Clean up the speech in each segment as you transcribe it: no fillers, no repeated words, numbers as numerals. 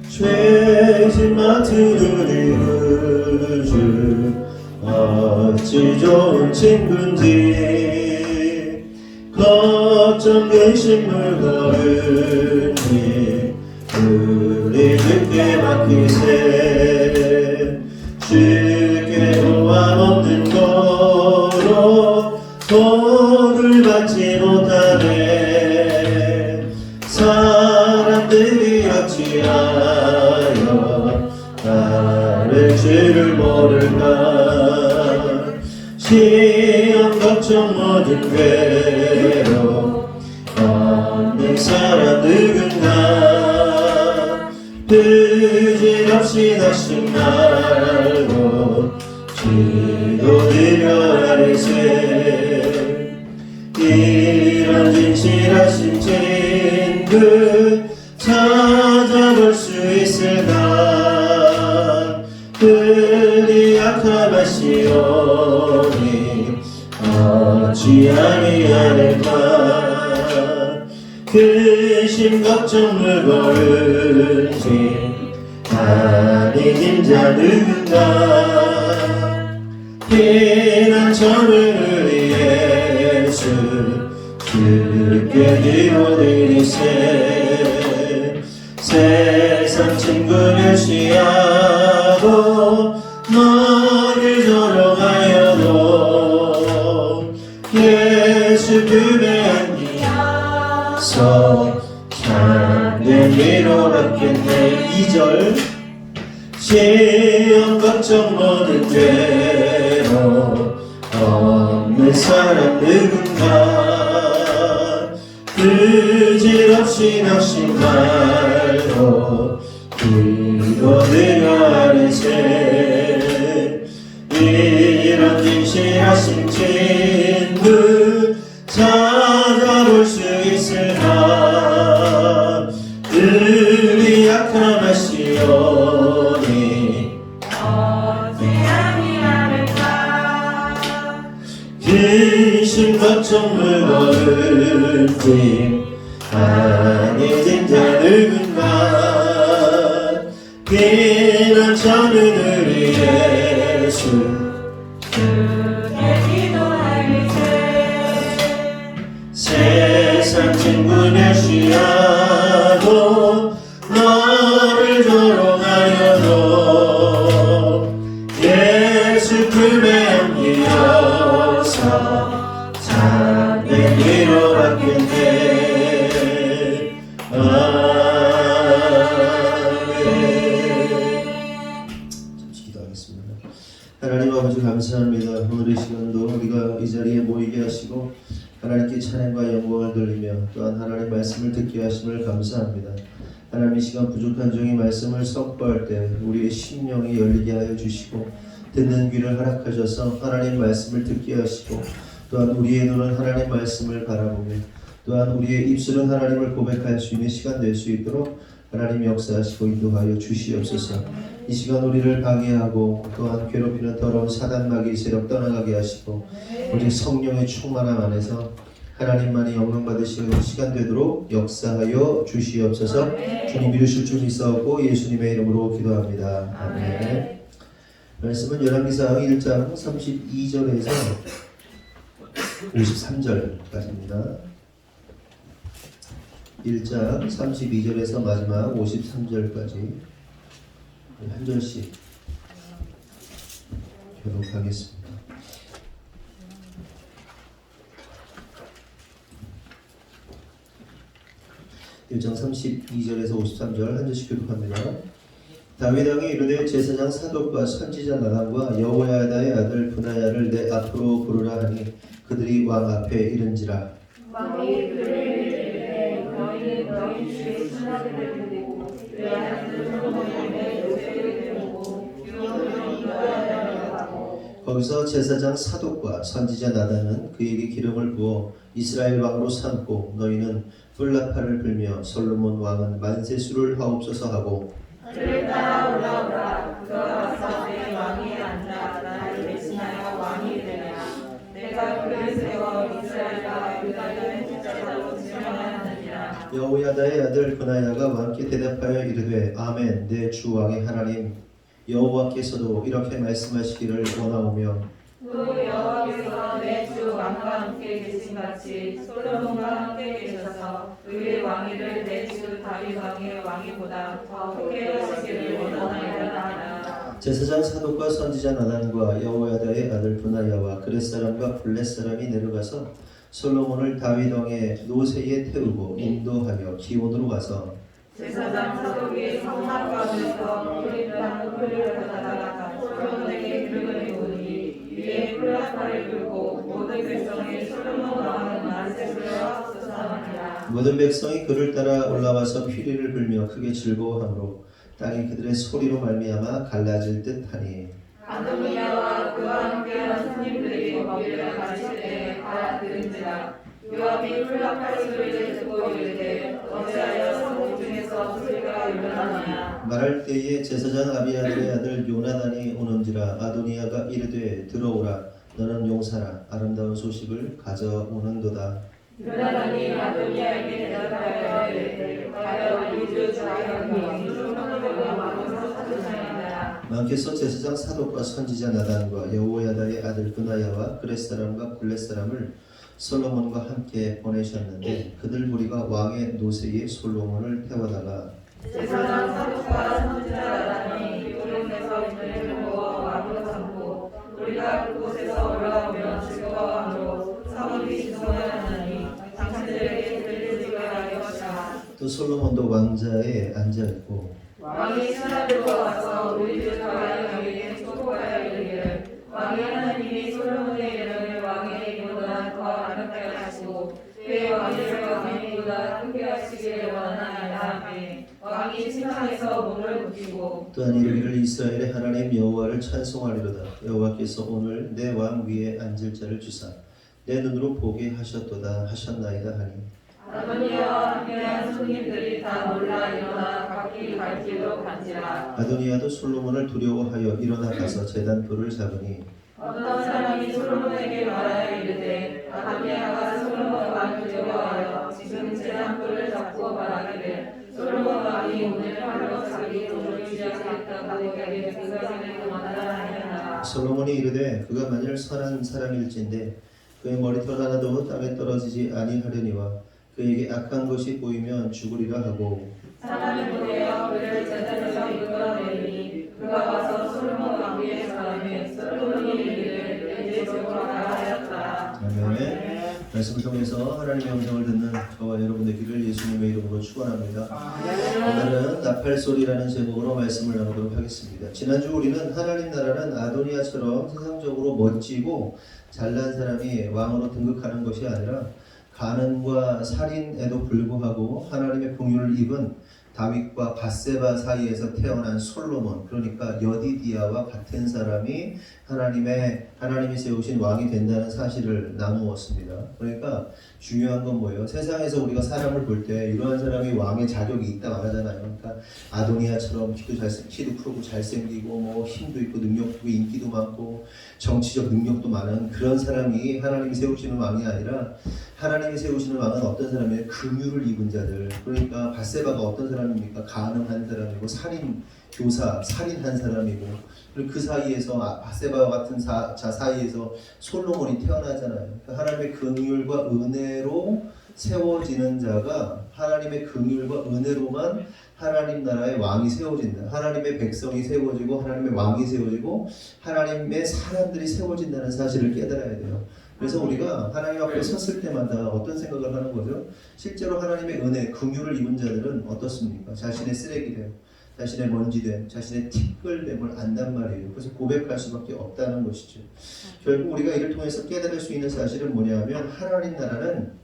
죄진 맡은 우리 구주 어찌 좋은 친구인지 걱정 근심을 거르니 우리 주께 맡기세 주께 보안 없는 거로 도를 받지 못하네 사람들이 어찌하여 나를 죄를 모를까 시험 걱정 모든 괴로 없는 사람 누군가 부질없이 낙심 말고 기도드려 아뢰세 이런 진실하신 친구 찾아볼 수 있을까 그리 약함하시오니 어찌 아니하는가 근심 걱정 무거운지 아니긴 자 누군가 피난처를 우리 예수 주께 기도드리세 세상 친구 멸시하고 너를 조롱하여도 예수 품에 안기서 참된 위로받겠네 2절 시험 걱정 모든 죄로 없는 사람 누군가 부질없이 낙심 말고 기도드려 아뢰세 이런 진실하신 친구 찾아볼 수 있을까 우리 약함하시오니 어찌 아니하는가 근심 걱정 무거운지 아니진 자 누군가 피난처는 우리 예수 주께 기도하리세 세상 친구 멸시하고 너를 조롱하여도 예수 품에 안기어서 참된 위로받겠네 잠시 기도하겠습니다. 하나님 아버지 감사합니다. 오늘 이 시간도 우리가 이 자리에 모이게 하시고 하나님께 찬양과 영광을 돌리며 또한 하나님 말씀을 듣게 하심을 감사합니다. 하나님 이 시간 부족한 종의 말씀을 선포할 때 우리의 심령이 열리게 하여 주시고 듣는 귀를 허락하셔서 하나님 말씀을 듣게 하시고 또한 우리의 눈은 하나님 말씀을 바라보며 또한 우리의 입술은 하나님을 고백할 수 있는 시간 될 수 있도록 하나님 역사하시고 인도하여 주시옵소서. 이 시간 우리를 방해하고 또한 괴롭히는 더러운 사단마귀 세력 떠나가게 하시고 오직 성령의 충만함 안에서 하나님만이 영광 받으시는 시간 되도록 역사하여 주시옵소서. 주님 이루실 줄 믿사옵고 예수님의 이름으로 기도합니다. 아멘. 말씀은 열왕기상 1장 32절에서 53절까지입니다. 1장 32절에서 마지막 53절까지 한 절씩 교독하겠습니다. (1장 32절에서 53절) 한 절씩 교독합니다. 다윗 왕이 이르되 제사장 사독과 선지자 나단과 여호야다의 아들 브나야를 내 앞으로 부르라 하니 그들이 왕 앞에 이른지라. 왕이 그를 이르되 너희는 너희 주의 수나들을 드리고 외아들 솔로몬의 요새를 드리고 유언을 이어야 하고 거기서 제사장 사독과 선지자 나단은 그에게 기름을 부어 이스라엘 왕으로 삼고 너희는 뿔나팔을 불며 솔로몬 왕은 만세수를 하옵소서 하고 그를 따라 올라오라 그가 와서 내 왕위에 앉아 나를 대신하여 왕이 되리라 내가 하나도 증명하였느니라. 여호야다의 아들 브나야가 왕께 대답하여 이르되 아멘 내 주 왕의 하나님 여호와께서도 이렇게 말씀하시기를 원하오며 또 여호와께서 내 주 왕과 함께 계신 같이 솔로몬과 함께 계셔서 그의 왕위를 내 주 다윗 왕의 왕위보다 더 크게 하시기를 원하나이다 하라. 제사장 사독과 선지자 나단과 여호야다의 아들 브나야와 그렛 사람과 블렛 사람이 내려가서 솔로몬을 다윗 왕의 노새에 태우고 인도하여 기온으로 가서 제사장 사독이 성막가운데서 풀린다는 풀을 가져다가 솔로몬에게 기름을 부으니 위에 풀라파를 불고 모든 백성이 솔로몬 왕은 만세를 하옵소서 하니라. 모든 백성이 그를 따라 올라와서 피리를 불며 크게 즐거워하므로 땅이 그들의 소리로 말미암아 갈라질 듯하니 아도니야와 그와 함께한 손님들이 먹이를 가실 때 알아들은지라. 요압이 풀라팔 소리를 듣고 이르되 어찌하여 성읍 중에서 소리가 일어나느냐. 말할 때에 제사장 아비아들의 아들 요나단이 오는지라. 아도니아가 이르되 들어오라 너는 용사라 아름다운 소식을 가져오는도다. 요나단이 아도니야에게 대답하여 이르되 가여 우리 주 자기가 솔로몬을 왕으로 삼으시나이다. 왕께서 제사장 사독과 선지자 나단과 여호야다의 아들 브나야와 그렛 사람과 블렛 사람을 솔로몬과 함께 보내셨는데 그들 무리가 왕의 노새에 솔로몬을 태워다가 제사장 사독과 선지자 나단이 요동에서 그를 보고 왕으로 삼고 우리가 그곳에서 올라오면 즐거워하므로 성읍이 지성하였나니 당신들에게 들리지가 할 것이라. 또 솔로몬도 왕자에 앉아있고 왕이 신하들과 와서 우리 주 다윗 왕에게 축복하여 이르기를 왕이 하나님이 솔로몬의 이름을 왕의 이름보다 더 아름답게 하시고 그의 왕위를 왕의 이름보다 크게 하시기를 원하나이다. 아멘. 왕이 침상에서 몸을 굽히고 또한 이르기를 이스라엘의 하나님 여호와를 찬송하리로다. 여호와께서 오늘 내 왕 위에 앉을 자를 주사 내 눈으로 보게 하셨도다 하셨나이다 하니 아도니야와 함께한 손님들이 다 놀라 일어나 각기 갈 길로 간지라. 아도니아도 솔로몬을 두려워하여 일어나 가서 제단불을 잡으니 어떤 사람이 솔로몬에게 말하여 이르되 아도니야가 솔로몬 왕을 두려워하여 지금 제단불을 잡고 말하기를 솔로몬 왕이 오늘 하루 자기 돈을 취하겠다고 내게 그가지를 원하나 하였나. 솔로몬이 이르되 그가 만일 선한 사람일진데 그의 머리털 하나도 땅에 떨어지지 아니하려니와 그에게 악한 것이 보이면 죽으리라 하고 사람을 보내어 그를 제단에서 이끌어내니 그가 와서 솔로몬 왕 위에 서라매 솔로몬이 이르기를 이제 죽어라 하였더라. 아멘. 말씀을 통해서 하나님의 음성을 듣는 저와 여러분 되기를 예수님의 이름으로 축원합니다. 오늘은 나팔소리라는 제목으로 말씀을 나누도록 하겠습니다. 지난주 우리는 하나님 나라는 아도니아처럼 세상적으로 멋지고 잘난 사람이 왕으로 등극하는 것이 아니라 가늠과 살인에도 불구하고 하나님의 긍휼을 입은 다윗과 밧세바 사이에서 태어난 솔로몬, 그러니까 여디디아와 같은 사람이 하나님이 세우신 왕이 된다는 사실을 나누었습니다. 그러니까 중요한 건 뭐예요? 세상에서 우리가 사람을 볼 때 이러한 사람이 왕의 자격이 있다 말하잖아요. 그러니까 아도니아처럼 키도 크고 잘생기고 뭐 힘도 있고 능력도 있고 인기도 많고 정치적 능력도 많은 그런 사람이 하나님이 세우시는 왕이 아니라 하나님이 세우시는 왕은 어떤 사람이에요? 긍휼을 입은 자들. 그러니까 밧세바가 어떤 사람입니까? 가늠한 사람이고 교사, 살인한 사람이고, 그리고 그 사이에서 밧세바와 같은 자 사이에서 솔로몬이 태어나잖아요. 그러니까 하나님의 긍휼과 은혜로 세워지는 자가 하나님의 긍휼과 은혜로만 하나님 나라의 왕이 세워진다. 하나님의 백성이 세워지고 하나님의 왕이 세워지고 하나님의 사람들이 세워진다는 사실을 깨달아야 돼요. 그래서 우리가 하나님 앞에 섰을 때마다 어떤 생각을 하는 거죠? 실제로 하나님의 은혜, 긍휼을 입은 자들은 어떻습니까? 자신의 쓰레기됨, 자신의 먼지됨, 자신의 티끌됨을 안단 말이에요. 그래서 고백할 수밖에 없다는 것이죠. 결국 우리가 이를 통해서 깨달을 수 있는 사실은 뭐냐면 하나님 나라는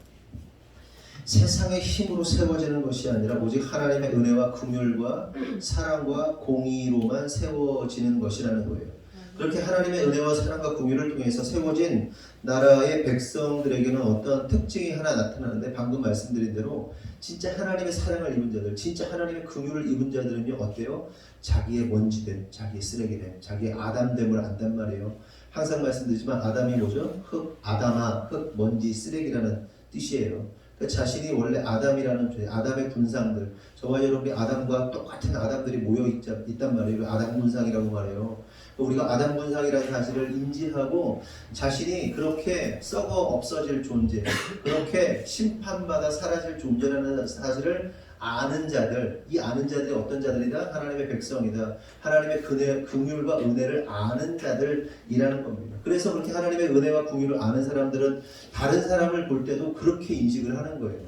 세상의 힘으로 세워지는 것이 아니라 오직 하나님의 은혜와 긍휼과 사랑과 공의로만 세워지는 것이라는 거예요. 그렇게 하나님의 은혜와 사랑과 긍휼을 통해서 세워진 나라의 백성들에게는 어떤 특징이 하나 나타나는데 방금 말씀드린 대로 진짜 하나님의 사랑을 입은 자들, 진짜 하나님의 긍휼을 입은 자들은요 어때요? 자기의 먼지됨, 자기의 쓰레기됨, 자기의 아담됨을 안단 말이에요. 항상 말씀드리지만 아담이 뭐죠? 흙, 아담아, 흙, 먼지, 쓰레기라는 뜻이에요. 그 자신이 원래 아담이라는 죄, 아담의 분상들, 저와 여러분이 아담과 똑같은 아담들이 모여 있단 말이에요. 아담 분상이라고 말해요. 우리가 아담 분상이라는 사실을 인지하고 자신이 그렇게 썩어 없어질 존재, 그렇게 심판받아 사라질 존재라는 사실을 아는 자들, 이 아는 자들이 어떤 자들이다? 하나님의 백성이다. 하나님의 긍휼과 은혜를 아는 자들이라는 겁니다. 그래서 그렇게 하나님의 은혜와 긍휼을 아는 사람들은 다른 사람을 볼 때도 그렇게 인식을 하는 거예요.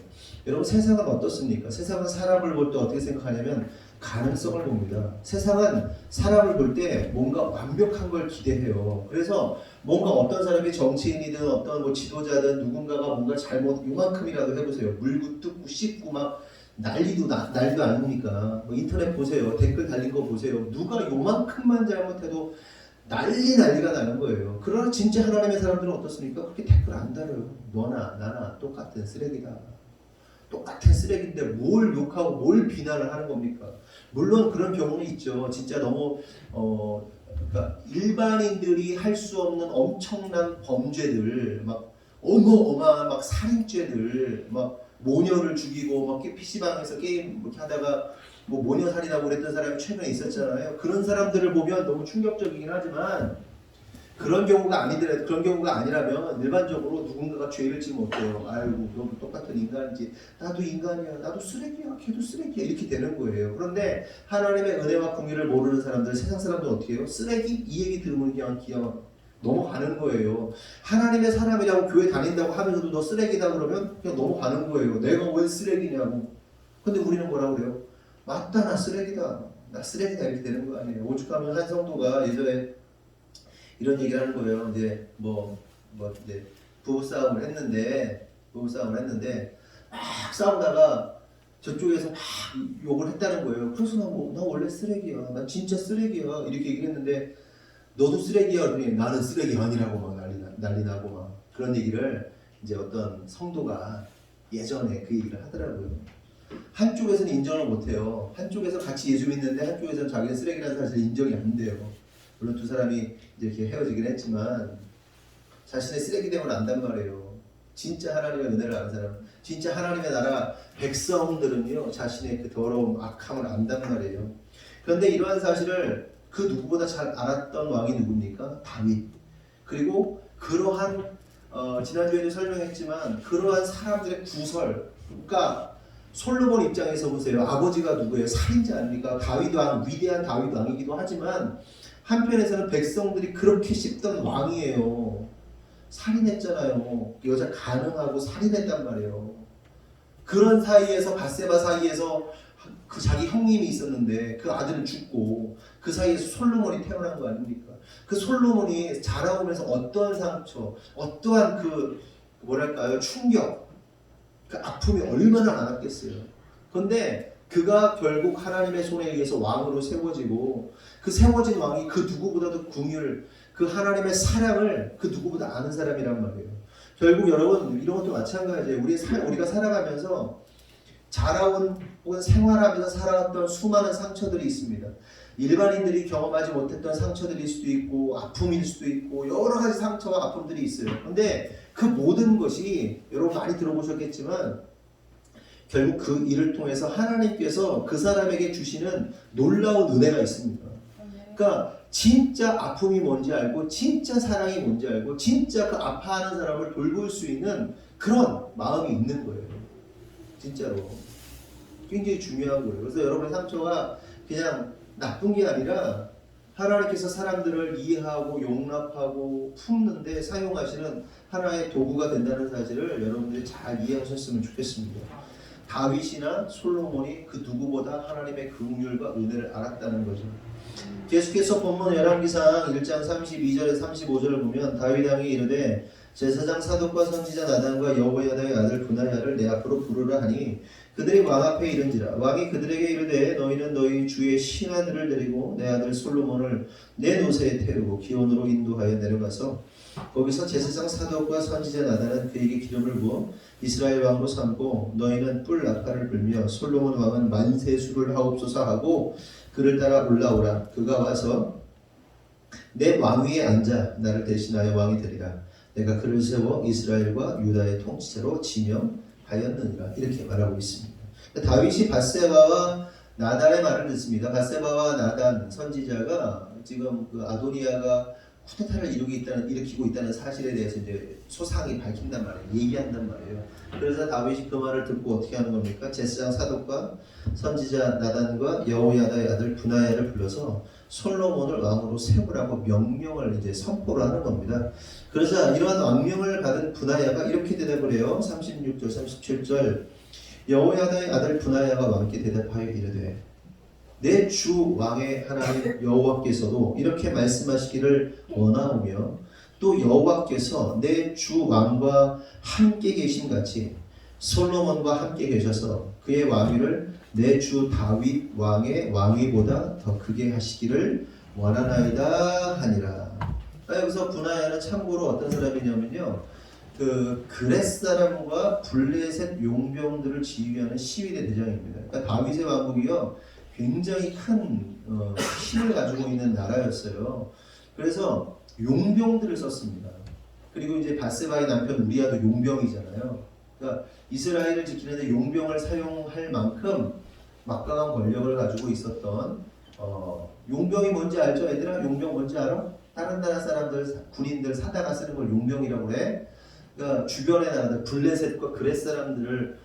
여러분, 세상은 어떻습니까? 세상은 사람을 볼 때 어떻게 생각하냐면 가능성을 봅니다. 세상은 사람을 볼 때 뭔가 완벽한 걸 기대해요. 그래서 뭔가 어떤 사람이 정치인이든 어떤 뭐 지도자든 누군가가 뭔가 잘못 요만큼이라도 해보세요. 물고 뜯고 씹고 막 난리도 아닙니까? 뭐 인터넷 보세요. 댓글 달린 거 보세요. 누가 요만큼만 잘못해도 난리가 나는 거예요. 그러나 진짜 하나님의 사람들은 어떻습니까? 그렇게 댓글 안 달아요. 너나 나나 똑같은 쓰레기다. 똑같은 쓰레기인데 뭘 욕하고 뭘 비난을 하는 겁니까? 물론 그런 경우는 있죠. 진짜 너무 그러니까 일반인들이 할 수 없는 엄청난 범죄들, 막 어마어마한 막 살인죄들, 막 모녀를 죽이고 막 PC방에서 게임 이렇게 하다가 뭐 모녀 살인하고 그랬던 사람이 최근에 있었잖아요. 그런 사람들을 보면 너무 충격적이긴 하지만 그런 경우가 아니라면 일반적으로 누군가가 죄를 지면 어때요? 아이고 너도 똑같은 인간이지. 나도 인간이야. 나도 쓰레기야. 걔도 쓰레기야. 이렇게 되는 거예요. 그런데 하나님의 은혜와 긍휼을 모르는 사람들, 세상 사람들 어떻게 해요? 쓰레기? 이 얘기 들으면 그냥 넘어가는 거예요. 하나님의 사람이라고 교회 다닌다고 하면서도 너 쓰레기다 그러면 그냥 넘어가는 거예요. 내가 왜 쓰레기냐고. 근데 우리는 뭐라고 그래요? 맞다, 나 쓰레기다. 나 쓰레기다. 이렇게 되는 거 아니에요. 오죽하면 한 성도가 예전에 이런 얘기를 하는 거예요. 이제 이제 부부싸움을 했는데 막 싸우다가 저쪽에서 막 욕을 했다는 거예요. 그래서 나 원래 쓰레기야. 나 진짜 쓰레기야. 이렇게 얘기를 했는데 너도 쓰레기야. 그러더니 나는 쓰레기 아니라고 막 난리 나고 막 그런 얘기를 이제 어떤 성도가 예전에 그 얘기를 하더라고요. 한쪽에서는 인정을 못해요. 한쪽에서 같이 예수 믿는데 한쪽에서는 자기는 쓰레기라는 사실을 인정이 안 돼요. 물론 두 사람이 이제 이렇게 헤어지긴 했지만 자신의 쓰레기됨을 안단 말이에요. 진짜 하나님의 은혜를 아는 사람, 진짜 하나님의 나라 백성들은요 자신의 그 더러움, 악함을 안단 말이에요. 그런데 이러한 사실을 그 누구보다 잘 알았던 왕이 누굽니까? 다윗. 그리고 그러한 지난주에도 설명했지만 그러한 사람들의 구설, 그러니까 솔로몬 입장에서 보세요. 아버지가 누구예요? 살인자 아닙니까? 다윗 왕, 위대한 다윗 왕이기도 하지만 한편에서는 백성들이 그렇게 씹던 왕이에요. 살인했잖아요. 여자 가늠하고 살인했단 말이에요. 그런 사이에서 밧세바 사이에서 그 자기 형님이 있었는데 그 아들은 죽고 그 사이에서 솔로몬이 태어난 거 아닙니까? 그 솔로몬이 자라오면서 어떠한 상처, 어떠한 그 뭐랄까요 충격, 그 아픔이 얼마나 많았겠어요. 그런데 그가 결국 하나님의 손에 의해서 왕으로 세워지고 그 세워진 왕이 그 누구보다도 긍휼, 그 하나님의 사랑을 그 누구보다 아는 사람이란 말이에요. 결국 여러분 이런 것도 마찬가지예요. 우리가 살아가면서 자라온 혹은 생활하면서 살아왔던 수많은 상처들이 있습니다. 일반인들이 경험하지 못했던 상처들일 수도 있고 아픔일 수도 있고 여러 가지 상처와 아픔들이 있어요. 그런데 그 모든 것이 여러분 많이 들어보셨겠지만 결국 그 일을 통해서 하나님께서 그 사람에게 주시는 놀라운 은혜가 있습니다. 그러니까 진짜 아픔이 뭔지 알고 진짜 사랑이 뭔지 알고 진짜 그 아파하는 사람을 돌볼 수 있는 그런 마음이 있는 거예요. 진짜로. 굉장히 중요한 거예요. 그래서 여러분의 상처가 그냥 나쁜 게 아니라 하나님께서 사람들을 이해하고 용납하고 품는데 사용하시는 하나의 도구가 된다는 사실을 여러분들이 잘 이해하셨으면 좋겠습니다. 다윗이나 솔로몬이 그 누구보다 하나님의 긍휼과 은혜를 알았다는 거죠. 계속해서 본문 열왕기상 1장 32절에 35절을 보면 다윗 왕이 이르되 제사장 사독과 선지자 나단과 여호야다의 아들 브나야를 내 앞으로 부르라 하니 그들이 왕 앞에 이른지라. 왕이 그들에게 이르되 너희는 너희 주의 신하들을 데리고 내 아들 솔로몬을 내 노새에 태우고 기온으로 인도하여 내려가서 거기서 제사장 사독과 선지자 나단은 그에게 기름을 부어 이스라엘 왕으로 삼고 너희는 뿔 나팔을 불며 솔로몬 왕은 만세수를 하옵소서 하고 그를 따라 올라오라. 그가 와서 내 왕위에 앉아 나를 대신하여 왕이 되리라. 내가 그를 세워 이스라엘과 유다의 통치자로 지명하리라. 하였느니라 이렇게 말하고 있습니다. 다윗이 밧세바와 나단의 말을 듣습니다. 밧세바와 나단 선지자가 지금 그 아도니아가 쿠데타를 일으키고 있다는 사실에 대해서 이제 소상히 밝힌단 말이에요. 얘기한단 말이에요. 그래서 다윗이 그 말을 듣고 어떻게 하는 겁니까? 제사장 사독과 선지자 나단과 여호야다의 아들 분하야를 불러서 솔로몬을 왕으로 세우라고 명령을 이제 선포를 하는 겁니다. 그러자 이러한 왕명을 받은 분하야가 이렇게 대답을 해요. 36절, 37절 여호야다의 아들 분하야가 왕께 대답하여 이르되 내 주 왕의 하나님 여호와께서도 이렇게 말씀하시기를 원하오며 또 여호와께서 내 주 왕과 함께 계신 같이 솔로몬과 함께 계셔서 그의 왕위를 내 주 다윗 왕의 왕위보다 더 크게 하시기를 원하나이다 하니라. 여기서 분하야는 참고로 어떤 사람이냐면요, 그 그렛 사람과 블레셋 용병들을 지휘하는 시위대 대장입니다. 그러니까 다윗의 왕국이요 굉장히 큰 힘을 가지고 있는 나라였어요. 그래서 용병들을 썼습니다. 그리고 이제 밧세바의 남편 우리아도 용병이잖아요. 그러니까 이스라엘을 지키는데 용병을 사용할 만큼 막강한 권력을 가지고 있었던 용병이 뭔지 알죠? 얘들아 용병 뭔지 알아? 다른 나라 사람들 군인들 사다가 쓰는 걸 용병이라고 그래. 그러니까 주변의 나라들 블레셋과 그렛 사람들을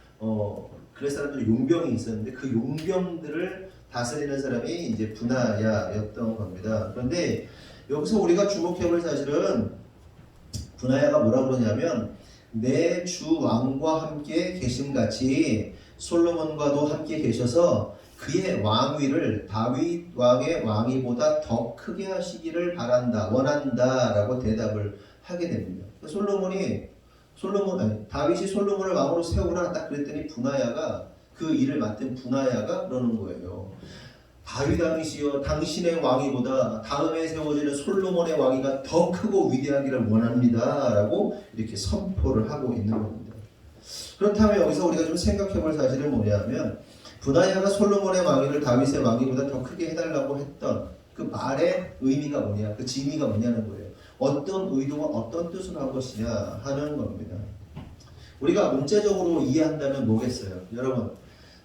그렛 사람들이 용병이 있었는데 그 용병들을 다스리는 사람이 이제 분하야였던 겁니다. 그런데 여기서 우리가 주목해볼 사실은 분하야가 뭐라고 그러냐면 내 주 왕과 함께 계심같이 솔로몬과도 함께 계셔서 그의 왕위를 다윗 왕의 왕위보다 더 크게 하시기를 바란다, 원한다 라고 대답을 하게 됩니다. 다윗이 솔로몬을 왕으로 세우라 딱 그랬더니 분하야가 그 일을 맡은 분하야가 그러는 거예요. 다윗 왕이시여 당신의 왕위보다 다음에 세워지는 솔로몬의 왕위가 더 크고 위대하기를 원합니다 라고 이렇게 선포를 하고 있는 겁니다. 그렇다면 여기서 우리가 좀 생각해 볼 사실은 뭐냐면 분하야가 솔로몬의 왕위를 다윗의 왕위보다 더 크게 해달라고 했던 그 말의 의미가 뭐냐, 그 진의가 뭐냐는 거예요. 어떤 의도와 어떤 뜻으로 한 것이냐 하는 겁니다. 우리가 문자적으로 이해한다면 뭐겠어요? 여러분,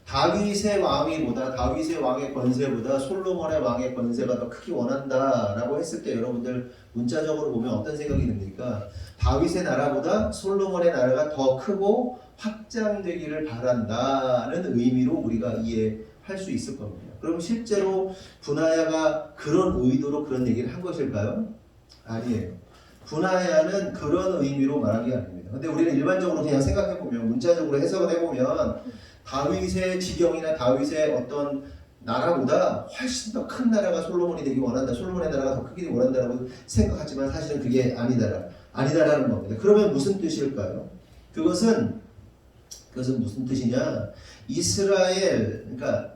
다윗의 왕위보다 다윗의 왕의 권세보다 솔로몬의 왕의 권세가 더 크게 원한다라고 했을 때 여러분들 문자적으로 보면 어떤 생각이 듭니까? 다윗의 나라보다 솔로몬의 나라가 더 크고 확장되기를 바란다는 의미로 우리가 이해할 수 있을 겁니다. 그럼 실제로 분하야가 그런 의도로 그런 얘기를 한 것일까요? 아니에요. 분하야는 그런 의미로 말한 게 아닙니다. 근데 우리는 일반적으로 그냥 생각해보면 문자적으로 해석을 해보면 다윗의 지경이나 다윗의 어떤 나라보다 훨씬 더 큰 나라가 솔로몬이 되기 원한다. 솔로몬의 나라가 더 크게 원한다라고 생각하지만 사실은 그게 아니다라는 겁니다. 그러면 무슨 뜻일까요? 그것은 무슨 뜻이냐? 이스라엘, 그러니까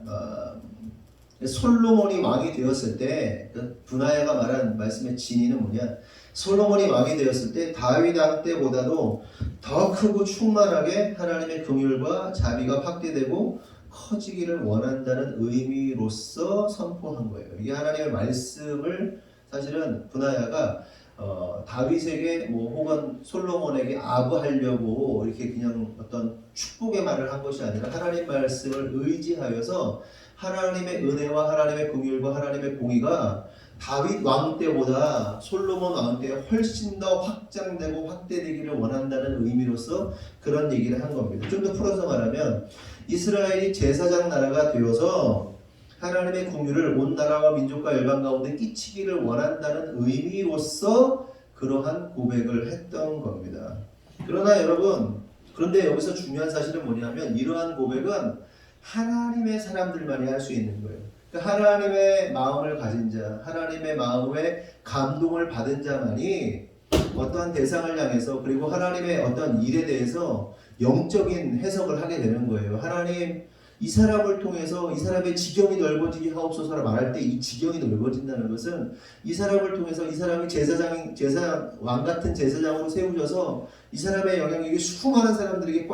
솔로몬이 왕이 되었을 때 분하야가 말한 말씀의 진의는 뭐냐? 솔로몬이 왕이 되었을 때 다윗 왕 때보다도 더 크고 충만하게 하나님의 긍휼과 자비가 확대되고 커지기를 원한다는 의미로서 선포한 거예요. 이게 하나님의 말씀을 사실은 분하야가 다윗에게 혹은 솔로몬에게 아부하려고 이렇게 그냥 어떤 축복의 말을 한 것이 아니라 하나님 말씀을 의지하여서 하나님의 은혜와 하나님의 긍휼과 하나님의 공의가 다윗 왕 때보다 솔로몬 왕 때 훨씬 더 확장되고 확대되기를 원한다는 의미로서 그런 얘기를 한 겁니다. 좀 더 풀어서 말하면 이스라엘이 제사장 나라가 되어서 하나님의 긍휼을 온 나라와 민족과 열방 가운데 끼치기를 원한다는 의미로서 그러한 고백을 했던 겁니다. 그러나 여러분, 그런데 여기서 중요한 사실은 뭐냐면 이러한 고백은 하나님의 사람들만이 할 수 있는 거예요. 그러니까 하나님의 마음을 가진 자, 하나님의 마음에 감동을 받은 자만이 어떠한 대상을 향해서 그리고 하나님의 어떤 일에 대해서 영적인 해석을 하게 되는 거예요. 하나님, 이 사람을 통해서 이 사람의 지경이 넓어지게 하옵소서라 말할 때 이 지경이 넓어진다는 것은 이 사람을 통해서 이 사람이 왕 같은 제사장으로 세우셔서 이 사람의 영향력이 수많은 사람들에게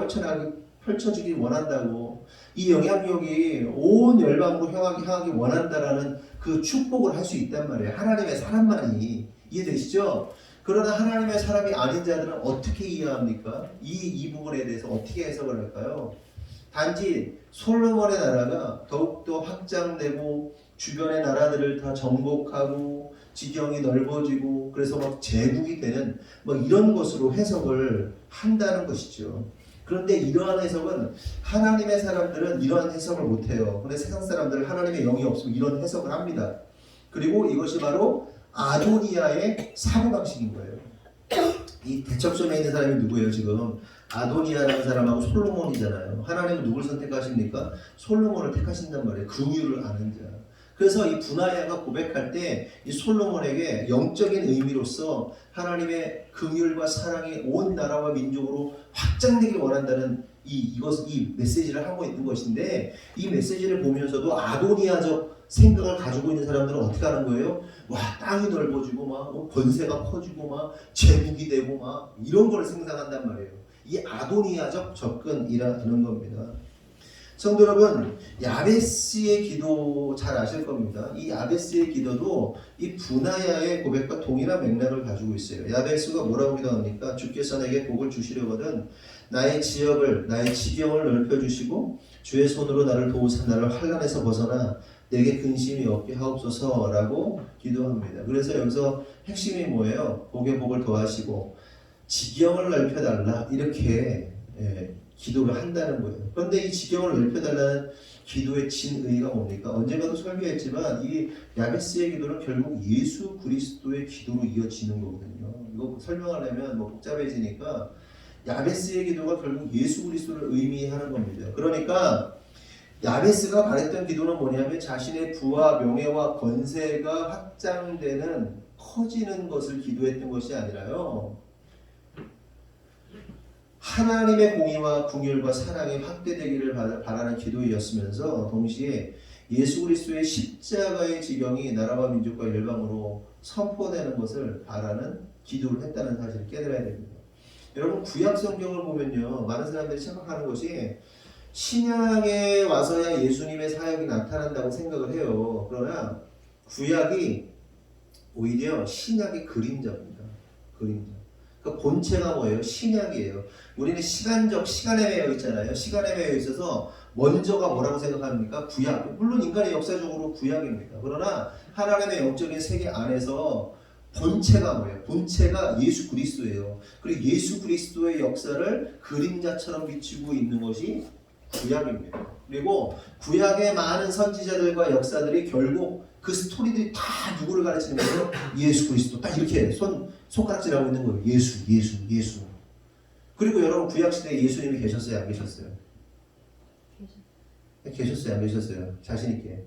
펼쳐지기 원한다고, 이 영향력이 온 열방으로 향하기 원한다라는 그 축복을 할 수 있단 말이에요. 하나님의 사람만이. 이해되시죠? 그러나 하나님의 사람이 아닌 자들은 어떻게 이해합니까? 이 부분에 대해서 어떻게 해석을 할까요? 단지 솔로몬의 나라가 더욱더 확장되고 주변의 나라들을 다 정복하고 지경이 넓어지고 그래서 막 제국이 되는 뭐 이런 것으로 해석을 한다는 것이죠. 그런데 이러한 해석은 하나님의 사람들은 이러한 해석을 못해요. 근데 세상 사람들은 하나님의 영이 없으면 이런 해석을 합니다. 그리고 이것이 바로 아도니아의 사고방식인 거예요. 이 대척점에 있는 사람이 누구예요 지금? 아도니아라는 사람하고 솔로몬이잖아요. 하나님은 누굴 선택하십니까? 솔로몬을 택하신단 말이에요. 긍휼을 아는 자. 그래서 이 분하야가 고백할 때 이 솔로몬에게 영적인 의미로서 하나님의 긍휼과 사랑이 온 나라와 민족으로 확장되길 원한다는 이 메시지를 하고 있는 것인데, 이 메시지를 보면서도 아도니아적 생각을 가지고 있는 사람들은 어떻게 하는 거예요? 와, 땅이 넓어지고 막 권세가 커지고 막 제국이 되고 막 이런 걸 생각한단 말이에요. 이 아도니아적 접근이라는 겁니다. 성도 여러분, 야베스의 기도 잘 아실 겁니다. 이 야베스의 기도도 이 분하야의 고백과 동일한 맥락을 가지고 있어요. 야베스가 뭐라고 기도합니까? 주께서 내게 복을 주시려거든 나의 지역을, 나의 지경을 넓혀주시고 주의 손으로 나를 도우사 나를 환난에서 벗어나 내게 근심이 없게 하옵소서라고 기도합니다. 그래서 여기서 핵심이 뭐예요? 복에 복을 더하시고 지경을 넓혀달라 이렇게 기도를 한다는 거예요. 그런데 이 지경을 넓혀달라는 기도의 진의가 뭡니까? 언젠가도 설교했지만 이 야베스의 기도는 결국 예수 그리스도의 기도로 이어지는 거거든요. 이거 설명하려면 뭐 복잡해지니까 야베스의 기도가 결국 예수 그리스도를 의미하는 겁니다. 그러니까 야베스가 바랬던 기도는 뭐냐면 자신의 부와 명예와 권세가 확장되는 커지는 것을 기도했던 것이 아니라요, 하나님의 공의와 긍휼과 사랑이 확대되기를 바라는 기도이었으면서 동시에 예수 그리스도의 십자가의 지경이 나라와 민족과 열방으로 선포되는 것을 바라는 기도를 했다는 사실을 깨달아야 됩니다. 여러분, 구약 성경을 보면요, 많은 사람들이 생각하는 것이 신약에 와서야 예수님의 사역이 나타난다고 생각을 해요. 그러나 구약이 오히려 신약의 그림자입니다. 그림자. 그 본체가 뭐예요? 신약이에요. 우리는 시간에 매여 있잖아요. 시간에 매여 있어서 먼저가 뭐라고 생각합니까? 구약. 물론 인간의 역사적으로 구약입니다. 그러나 하나님의 영적인 세계 안에서 본체가 뭐예요? 본체가 예수 그리스도예요. 그리고 예수 그리스도의 역사를 그림자처럼 비추고 있는 것이 구약입니다. 그리고 구약의 많은 선지자들과 역사들이 결국 그 스토리들이 다 누구를 가르치는 거예요? 예수 그리스도. 딱 이렇게 손가락질하고 있는 거예요. 예수. 그리고 여러분, 구약 시대에 예수님이 계셨어요? 안 계셨어요? 계셨어요? 안 계셨어요? 자신 있게.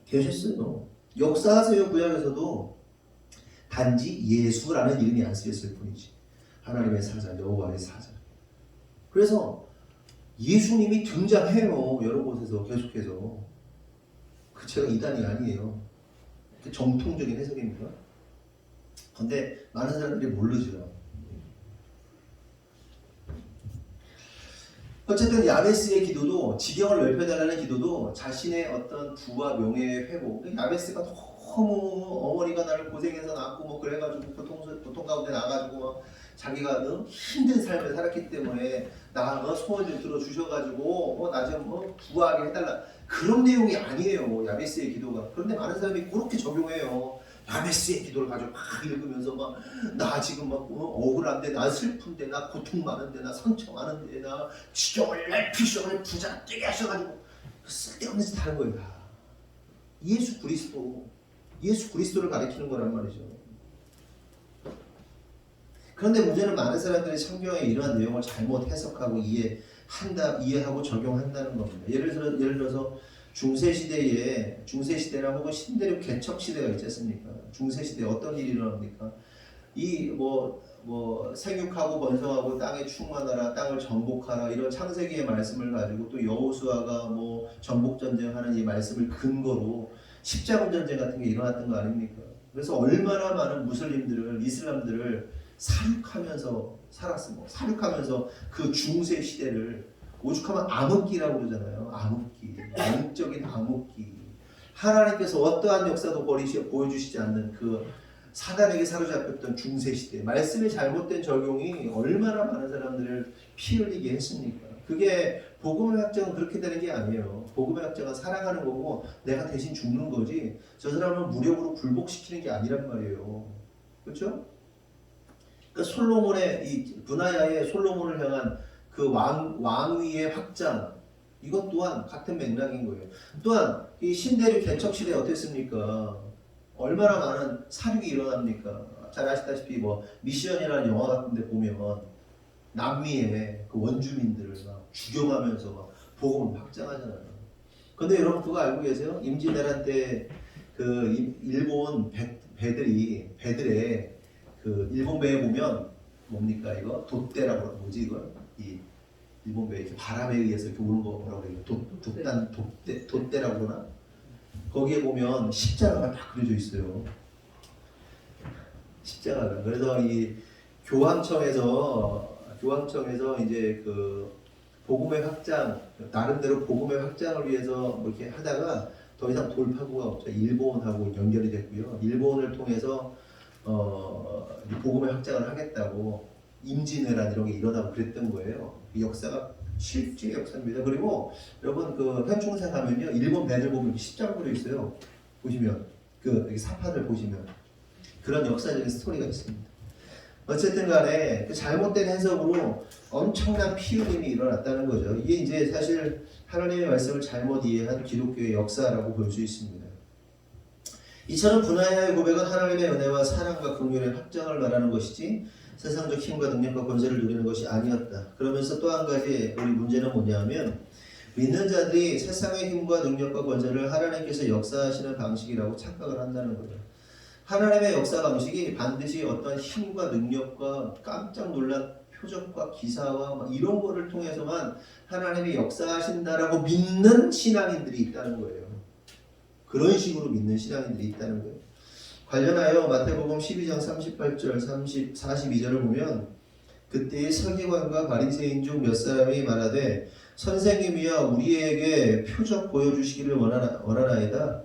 계셨어요. 역사하세요. 구약에서도 단지 예수라는 이름이 안 쓰였을 뿐이지. 하나님의 사자, 여호와의 사자. 그래서 예수님이 등장해요. 여러 곳에서 계속해서. 그 제가 이단이 아니에요. 정통적인 해석입니다. 근데 많은 사람들이 모르죠. 어쨌든 야베스의 기도도, 지경을 넓혀달라는 기도도 자신의 어떤 부와 명예의 회복. 야베스가 너무 어머니가 나를 고생해서 낳고 뭐 그래가지고 고통 가운데 나가지고 막 자기가 너무 힘든 삶을 살았기 때문에 나 소원 좀 들어주셔가지고 나 좀 부하게 해달라, 그런 내용이 아니에요. 야베스의 기도가. 그런데 많은 사람이 그렇게 적용해요. 야베스의 기도를 가지고 막 읽으면서 막 나 지금 막 억울한데, 나 슬픈데, 나 고통 많은데, 나 상처 많은데, 나 지경을 넓히셔 부자 되게 하셔가지고 쓸데없는 짓 하는 거예요. 예수 그리스도를 가리키는 거란 말이죠. 그런데 문제는 많은 사람들이 성경의 이러한 내용을 잘못 해석하고 이해하고 적용한다는 겁니다. 예를 들어서 중세시대나 혹은 신대륙 개척시대가 있지 않습니까? 중세시대에 어떤 일이 일어납니까? 생육하고 번성하고 땅에 충만하라, 땅을 정복하라, 이런 창세기의 말씀을 가지고 또 여호수아가 정복전쟁하는 이 말씀을 근거로 십자군 전쟁 같은 게 일어났던 거 아닙니까? 그래서 얼마나 많은 이슬람들을 사륙하면서 살았습니다. 사륙하면서 그 중세 시대를 오죽하면 암흑기라고 그러잖아요. 암흑기, 영적인 암흑기. 하나님께서 어떠한 역사도 보여주시지 않는 그 사단에게 사로잡혔던 중세 시대 말씀의 잘못된 적용이 얼마나 많은 사람들을 피 흘리게 했습니까? 그게 복음의 확정은 그렇게 되는 게 아니에요. 복음의 확정은 사랑하는 거고 내가 대신 죽는 거지 저 사람을 무력으로 굴복시키는 게 아니란 말이에요. 그렇죠? 그러니까 솔로몬의 이 분하야의 솔로몬을 향한 그 왕위의 확장 이것 또한 같은 맥락인 거예요. 또한 이 신대륙 개척 시대에 어땠습니까? 얼마나 많은 사륙이 일어납니까? 잘 아시다시피 뭐 미션이라는 영화 같은 데 보면 남미의 그 원주민들을 막 죽여가면서 막 복음을 확장하잖아요. 근데 여러분 그거 알고 계세요? 임진왜란 때 그 일본 배들의 그 일본 배에 보면 뭡니까 이거? 돛대라고 하는 뭐지 이거? 이 일본 배 이렇게 바람에 의해서 이렇게 오는 거 뭐라고 그래요? 돛대라고 그러나? 거기에 보면 십자가가 다 그려져 있어요. 십자가가. 그래서 이 교황청에서 이제 그 복음의 확장, 나름대로 복음의 확장을 위해서 뭐 이렇게 하다가 더 이상 돌파구가 없죠. 일본하고 연결이 됐고요. 일본을 통해서 복음의 확장을 하겠다고 임진왜란 이런 게 일어나고 그랬던 거예요. 이 역사가 실제 역사입니다. 그리고 여러분 그 현충사 가면요, 일본 배들 보면 십자가 그려 있어요. 보시면 그 사판을 보시면 그런 역사적인 스토리가 있습니다. 어쨌든 간에 그 잘못된 해석으로 엄청난 피 흘림이 일어났다는 거죠. 이게 이제 사실 하나님의 말씀을 잘못 이해한 기독교의 역사라고 볼 수 있습니다. 이처럼 분하야의 고백은 하나님의 은혜와 사랑과 긍휼의 확장을 말하는 것이지 세상적 힘과 능력과 권세를 누리는 것이 아니었다. 그러면서 또 한 가지 우리 문제는 뭐냐면 믿는 자들이 세상의 힘과 능력과 권세를 하나님께서 역사하시는 방식이라고 착각을 한다는 거죠. 하나님의 역사 방식이 반드시 어떤 힘과 능력과 깜짝 놀란 표적과 기사와 막 이런 거를 통해서만 하나님이 역사하신다라고 믿는 신앙인들이 있다는 거예요. 그런 식으로 믿는 신앙인들이 있다는 거예요. 관련하여 마태복음 12장 38절 42절을 보면 그때의 서기관과 바리새인 중 몇 사람이 말하되 선생님이여 우리에게 표적 보여주시기를 원하나이다.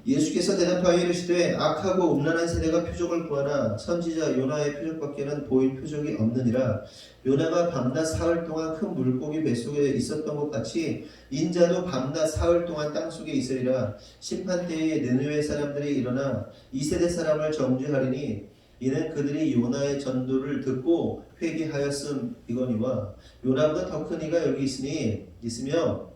예수께서 대답하여 이르시되 악하고 음란한 세대가 표적을 구하나 선지자 요나의 표적밖에는 보일 표적이 없느니라. 요나가 밤낮 사흘 동안 큰 물고기 뱃속에 있었던 것 같이 인자도 밤낮 사흘 동안 땅속에 있으리라. 심판때에 느느웨 사람들이 일어나 이 세대 사람을 정죄하리니 이는 그들이 요나의 전도를 듣고 회개하였음이거니와 요나보다 더 큰 이가 여기 있으며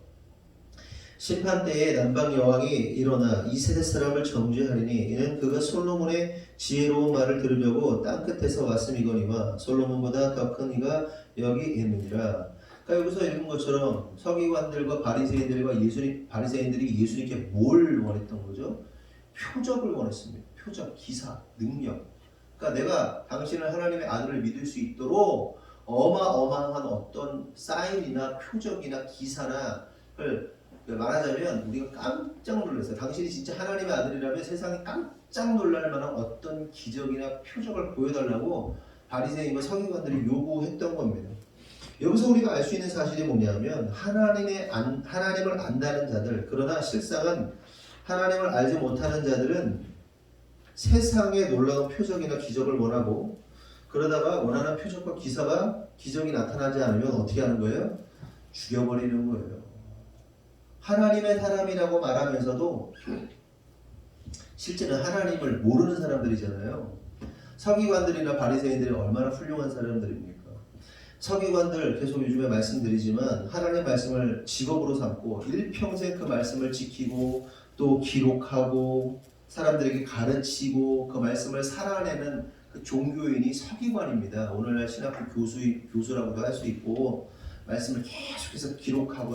심판때에 남방 여왕이 일어나 이 세대 사람을 정죄하리니 이는 그가 솔로몬의 지혜로운 말을 들으려고 땅끝에서 왔음이거니와 솔로몬보다 더 큰 이가 여기 있느니라. 그러니까 여기서 읽은 것처럼 서기관들과 바리새인들이 예수님께 뭘 원했던 거죠? 표적을 원했습니다. 표적, 기사, 능력. 그러니까 내가 당신을 하나님의 아들을 믿을 수 있도록 어마어마한 어떤 사인이나 표적이나 기사나 말하자면 우리가 깜짝 놀랐어요. 당신이 진짜 하나님의 아들이라면 세상에 깜짝 놀랄 만한 어떤 기적이나 표적을 보여달라고 바리새인과 서기관들이 요구했던 겁니다. 여기서 우리가 알 수 있는 사실이 뭐냐면 하나님을 안다는 자들, 그러나 실상은 하나님을 알지 못하는 자들은 세상에 놀라운 표적이나 기적을 원하고 그러다가 원하는 표적과 기적이 나타나지 않으면 어떻게 하는 거예요? 죽여버리는 거예요. 하나님의 사람이라고 말하면서도 실제는 하나님을 모르는 사람들이잖아요. 서기관들이나 바리새인들이 얼마나 훌륭한 사람들입니까? 서기관들 계속 요즘에 말씀드리지만 하나님의 말씀을 직업으로 삼고 일평생 그 말씀을 지키고 또 기록하고 사람들에게 가르치고 그 말씀을 살아내는 그 종교인이 서기관입니다. 오늘날 신학교 교수라고도 할 수 있고 말씀을 계속해서 기록하고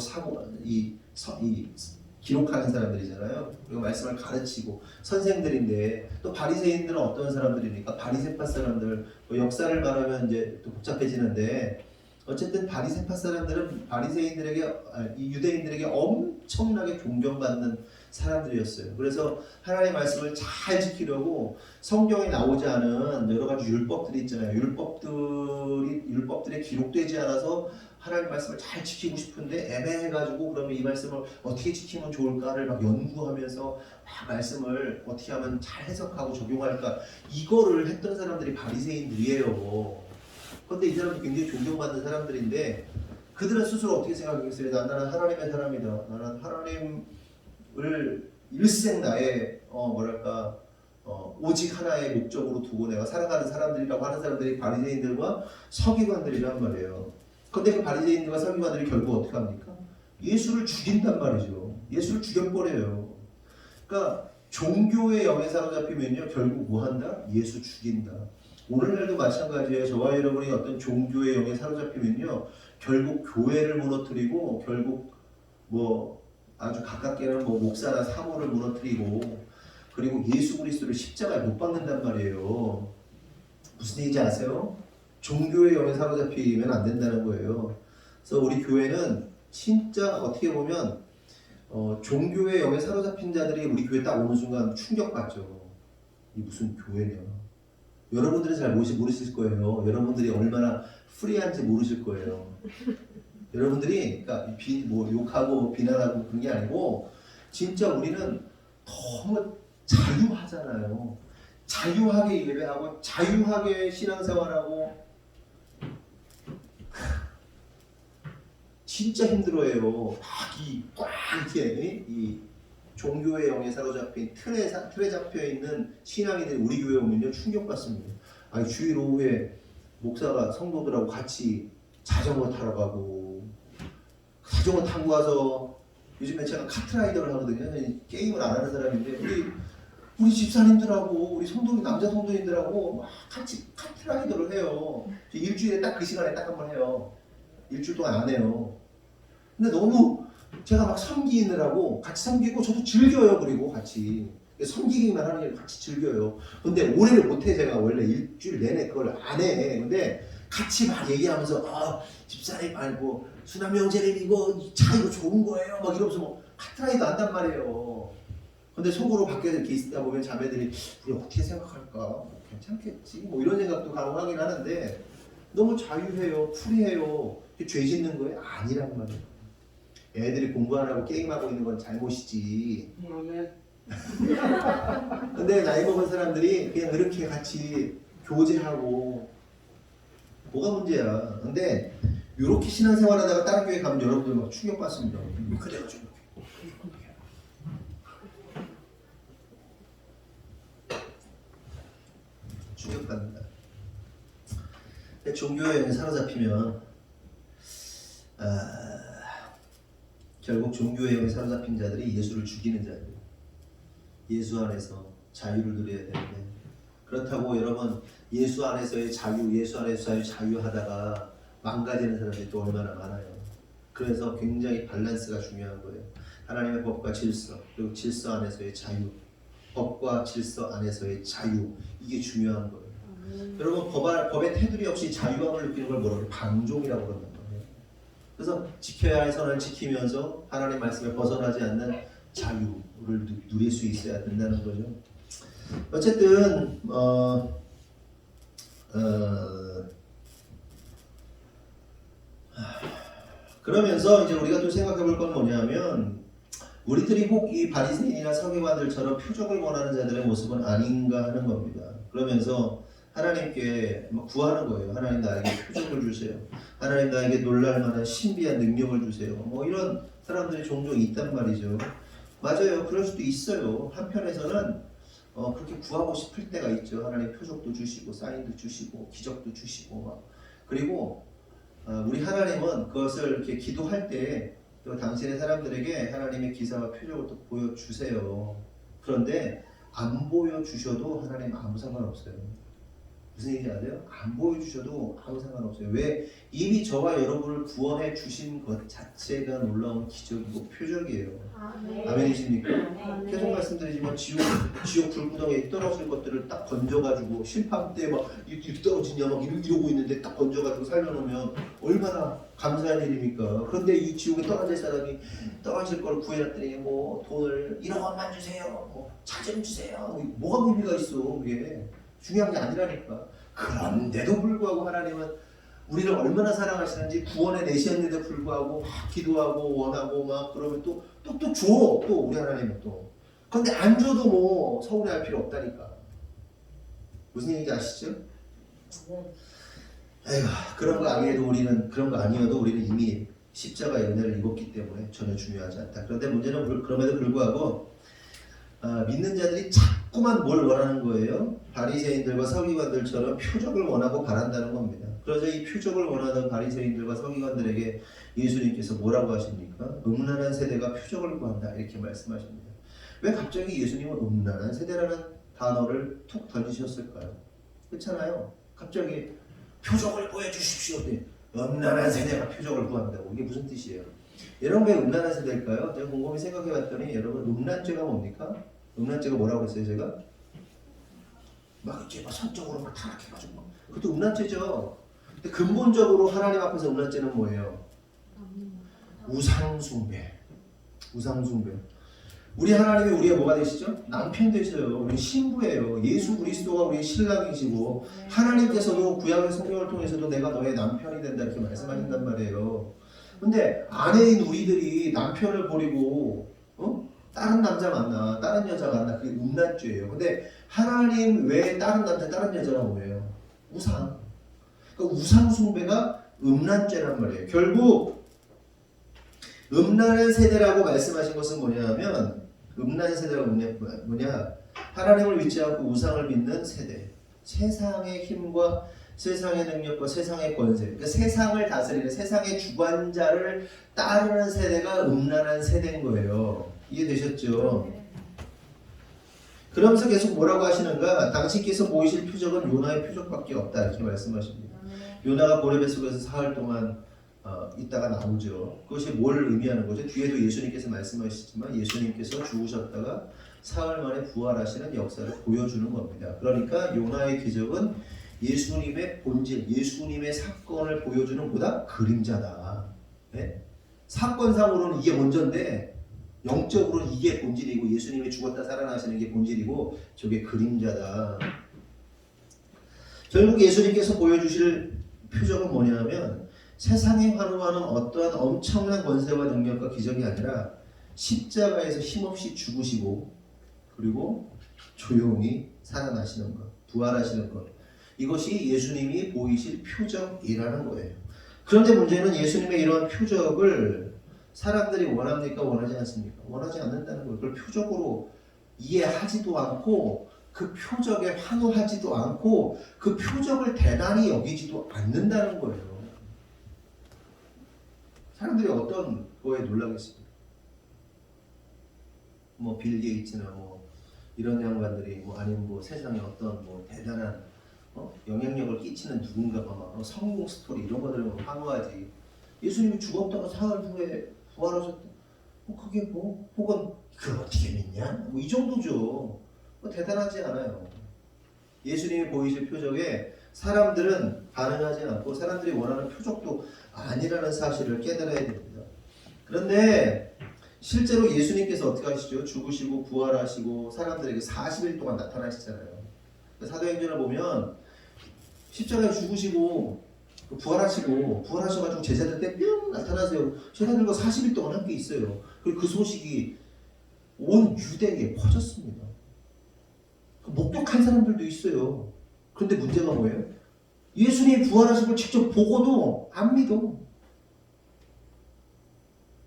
기록하는 사람들이잖아요. 그리고 말씀을 가르치고 선생들인데 또 바리새인들은 어떤 사람들입니까? 바리새파 사람들. 뭐 역사를 말하면 이제 또 복잡해지는데 어쨌든 바리새파 사람들은 이 유대인들에게 엄청나게 존경받는 사람들이었어요. 그래서 하나님의 말씀을 잘 지키려고 성경에 나오지 않은 여러 가지 율법들이 있잖아요. 율법들에 기록되지 않아서 하나님의 말씀을 잘 지키고 싶은데 애매해가지고 그러면 이 말씀을 어떻게 지키면 좋을까를 막 연구하면서 막 말씀을 어떻게 하면 잘 해석하고 적용할까 이거를 했던 사람들이 바리새인들이에요. 그런데 이 사람들이 굉장히 존경받는 사람들인데 그들은 스스로 어떻게 생각했어요? 나는 하나님의 사람이다. 나는 하나님을 일생 나의 오직 하나의 목적으로 두고 내가 살아가는 사람들이라고 하는 사람들이 바리새인들과 서기관들이란 말이에요. 그런데 그 바리새인들과 서기관들이 결국 어떻게 합니까? 예수를 죽인단 말이죠. 예수를 죽여버려요. 그러니까 종교의 영에 사로잡히면요 결국 뭐 한다? 예수 죽인다. 오늘날도 마찬가지예요. 저와 여러분이 어떤 종교의 영에 사로잡히면요 결국 교회를 무너뜨리고 결국 뭐 아주 가깝게는 뭐 목사나 사모를 무너뜨리고 그리고 예수 그리스도를 십자가에 못 박는단 말이에요. 무슨 얘기인지 아세요? 종교의 영에 사로잡히면 안 된다는 거예요. 그래서 우리 교회는 진짜 어떻게 보면 종교의 영에 사로잡힌 자들이 우리 교회 딱 오는 순간 충격받죠. 이 무슨 교회냐. 여러분들은 잘 모르실 거예요. 여러분들이 얼마나 프리한지 모르실 거예요. 여러분들이 그러니까 뭐 욕하고 비난하고 그런 게 아니고 진짜 우리는 너무 자유하잖아요. 자유하게 예배하고 자유하게 신앙생활하고 진짜 힘들어해요. 꽉 이렇게 이 종교의 영에 사로잡힌 틀에 잡혀 있는 신앙인들이 우리 교회 오면요 충격받습니다. 아니 주일 오후에 목사가 성도들하고 같이 자전거 타러 가고 자전거 타고 와서 요즘에 제가 카트라이더를 하거든요. 게임을 안 하는 사람인데 우리 집사님들하고 우리 남자 성도님들하고 막 같이 카트라이더를 해요. 일주일에 딱 그 시간에 딱 한 번 해요. 일주일 동안 안 해요. 근데 너무 제가 막 섬기느라고 같이 섬기고 저도 즐겨요. 그리고 같이 섬기기만 하는 게 같이 즐겨요. 근데 오래를 못해. 제가 원래 일주일 내내 그걸 안 해. 근데 같이 막 얘기하면서 집사님 말고 수남 형제님 이거 좋은 거예요. 막 이러면서 뭐 카트라이더 한단 말이에요. 근데 속으로 밖에서 이렇게 있다 보면 자매들이 우리 어떻게 생각할까? 괜찮겠지? 뭐 이런 생각도 간혹 하긴 하는데 너무 자유해요. 프리해요. 죄 짓는 거예요? 아니란 말이에요. 애들이 공부 안 하고 게임하고 있는 건 잘못이지. 근데 나이 먹은 사람들이 그냥 이렇게 같이 교제하고 뭐가 문제야. 근데 이렇게 신앙생활하다가 다른 교회 가면 여러분들 막 충격받습니다. 그래가지고 충격받는다. 종교에 사로잡히면 결국 종교의 영에 사로잡힌 자들이 예수를 죽이는 자들, 예수 안에서 자유를 누려야 되는데 그렇다고 여러분 예수 안에서의 자유하다가 망가지는 사람들이 또 얼마나 많아요. 그래서 굉장히 밸런스가 중요한 거예요. 하나님의 법과 질서 그리고 질서 안에서의 자유, 법과 질서 안에서의 자유 이게 중요한 거예요. 여러분 법의 테두리 없이 자유함을 느끼는 걸 뭐라고 해요? 방종이라고 그런단 말이에요. 그래서 지켜야 할 선을 지키면서 하나님 말씀에 벗어나지 않는 자유를 누릴 수 있어야 된다는 거죠. 어쨌든 그러면서 이제 우리가 또 생각해 볼 건 뭐냐면 우리들이 혹 이 바리새인이나 서기관들처럼 표적을 원하는 자들의 모습은 아닌가 하는 겁니다. 그러면서 하나님께 구하는 거예요. 하나님 나에게 표적을 주세요. 하나님 나에게 놀랄 만한 신비한 능력을 주세요. 뭐 이런 사람들이 종종 있단 말이죠. 맞아요. 그럴 수도 있어요. 한편에서는 그렇게 구하고 싶을 때가 있죠. 하나님 표적도 주시고 사인도 주시고 기적도 주시고 막. 그리고 우리 하나님은 그것을 이렇게 기도할 때 또 당신의 사람들에게 하나님의 기사와 표적을 또 보여주세요. 그런데 안 보여주셔도 하나님 아무 상관없어요. 무슨 얘기인지 아세요? 안 보여주셔도 아무 상관없어요. 왜? 이미 저와 여러분을 구원해 주신 것 자체가 놀라운 기적이고 표적이에요. 아멘이십니까? 계속 말씀드리지만 지옥 불구덩이에 떨어질 것들을 딱 건져가지고 심판 때 막 이렇게 떨어지냐 막 이러고 있는데 딱 건져가지고 살려놓으면 얼마나 감사한 일입니까? 그런데 이 지옥에 떨어질 사람이 떨어질 걸 구해놨더니 뭐 돈을 1억 원만 주세요, 뭐 차 좀 주세요, 뭐가 의미가 있어? 그게 중요한 게 아니라니까. 그런데도 불구하고 하나님은 우리를 얼마나 사랑하시는지 구원에 내셨는데도 불구하고 막 기도하고 원하고 막 그러면 또 줘. 또 우리 하나님은 또. 그런데 안 줘도 뭐 서운해할 필요 없다니까. 무슨 얘기인지 아시죠? 아이고, 그런 거 아니어도 우리는 이미 십자가의 은혜를 입었기 때문에 전혀 중요하지 않다. 그런데 문제는 그럼에도 불구하고 믿는 자들이 자꾸만 뭘 원하는 거예요? 바리새인들과 서기관들처럼 표적을 원하고 바란다는 겁니다. 그래서 이 표적을 원하는 바리새인들과 서기관들에게 예수님께서 뭐라고 하십니까? 음란한 세대가 표적을 구한다 이렇게 말씀하십니다. 왜 갑자기 예수님은 음란한 세대라는 단어를 툭 던지셨을까요? 그렇잖아요. 갑자기 표적을 보여주십시오. 음란한 세대가 표적을 구한다고. 이게 무슨 뜻이에요? 여러분 왜 음란한 세대일까요? 제가 곰곰이 생각해봤더니 여러분 음란죄가 뭡니까? 음란죄가 뭐라고 했어요 제가? 막 이렇게 막 성적으로 막 타락해가지고 그것도 음란죄죠. 근데 근본적으로 하나님 앞에서 음란죄는 뭐예요? 우상숭배. 우상숭배. 우리 하나님이 우리의 뭐가 되시죠? 남편 되셔요. 우리 신부예요. 예수 그리스도가 우리의 신랑이시고 하나님께서도 구약의 성경을 통해서도 내가 너의 남편이 된다 이렇게 말씀하신단 말이에요. 근데 아내인 우리들이 남편을 버리고 다른 남자 만나, 다른 여자 만나, 그게 음란죄예요. 근데 하나님 외에 다른 남자, 다른 여자가 뭐예요? 우상. 그러니까 우상 숭배가 음란죄란 말이에요. 결국 음란한 세대라고 말씀하신 것은 뭐냐면 음란한 세대가 뭐냐? 하나님을 믿지 않고 우상을 믿는 세대. 세상의 힘과 세상의 능력과 세상의 권세, 그러니까 세상을 다스리는 세상의 주관자를 따르는 세대가 음란한 세대인 거예요. 이해되셨죠? 그러면서 계속 뭐라고 하시는가? 당신께서 보이실 표적은 요나의 표적밖에 없다 이렇게 말씀하십니다. 요나가 고레 뱃속에서 사흘 동안 있다가 나오죠. 그것이 뭘 의미하는 거죠? 뒤에도 예수님께서 말씀하시지만 예수님께서 죽으셨다가 사흘 만에 부활하시는 역사를 보여주는 겁니다. 그러니까 요나의 기적은 예수님의 본질, 예수님의 사건을 보여주는 보다 그림자다. 네? 사건상으로는 이게 먼저인데 영적으로는 이게 본질이고 예수님이 죽었다 살아나시는 게 본질이고 저게 그림자다. 결국 예수님께서 보여주실 표적은 뭐냐면 세상에 환호하는 어떠한 엄청난 권세와 능력과 기적이 아니라 십자가에서 힘없이 죽으시고 그리고 조용히 살아나시는 것, 부활하시는 것. 이것이 예수님이 보이실 표적이라는 거예요. 그런데 문제는 예수님의 이러한 표적을 사람들이 원합니까? 원하지 않습니까? 원하지 않는다는 거예요. 그걸 표적으로 이해하지도 않고 그 표적에 환호하지도 않고 그 표적을 대단히 여기지도 않는다는 거예요. 사람들이 어떤 거에 놀라겠습니까? 뭐 빌 게이츠나 뭐 이런 양반들이 뭐 아니면 뭐 세상에 어떤 뭐 대단한 영향력을 끼치는 누군가가 막 성공 스토리 이런 것들을 환호하지. 예수님이 죽었다가 사흘 후에 부활하셨다. 그게 뭐 혹은 그걸 어떻게 믿냐? 뭐 이 정도죠. 뭐 대단하지 않아요. 예수님이 보이실 표적에 사람들은 반응하지 않고 사람들이 원하는 표적도 아니라는 사실을 깨달아야 됩니다. 그런데 실제로 예수님께서 어떻게 하시죠? 죽으시고 부활하시고 사람들에게 40일 동안 나타나시잖아요. 사도행전을 보면 십자가에 죽으시고 부활하셔가지고 제자들 때 뿅 나타나세요. 제자들과 40일 동안 함께 있어요. 그리고 그 소식이 온 유대에 퍼졌습니다. 목격한 사람들도 있어요. 그런데 문제가 뭐예요? 예수님이 부활하신 걸 직접 보고도 안 믿어.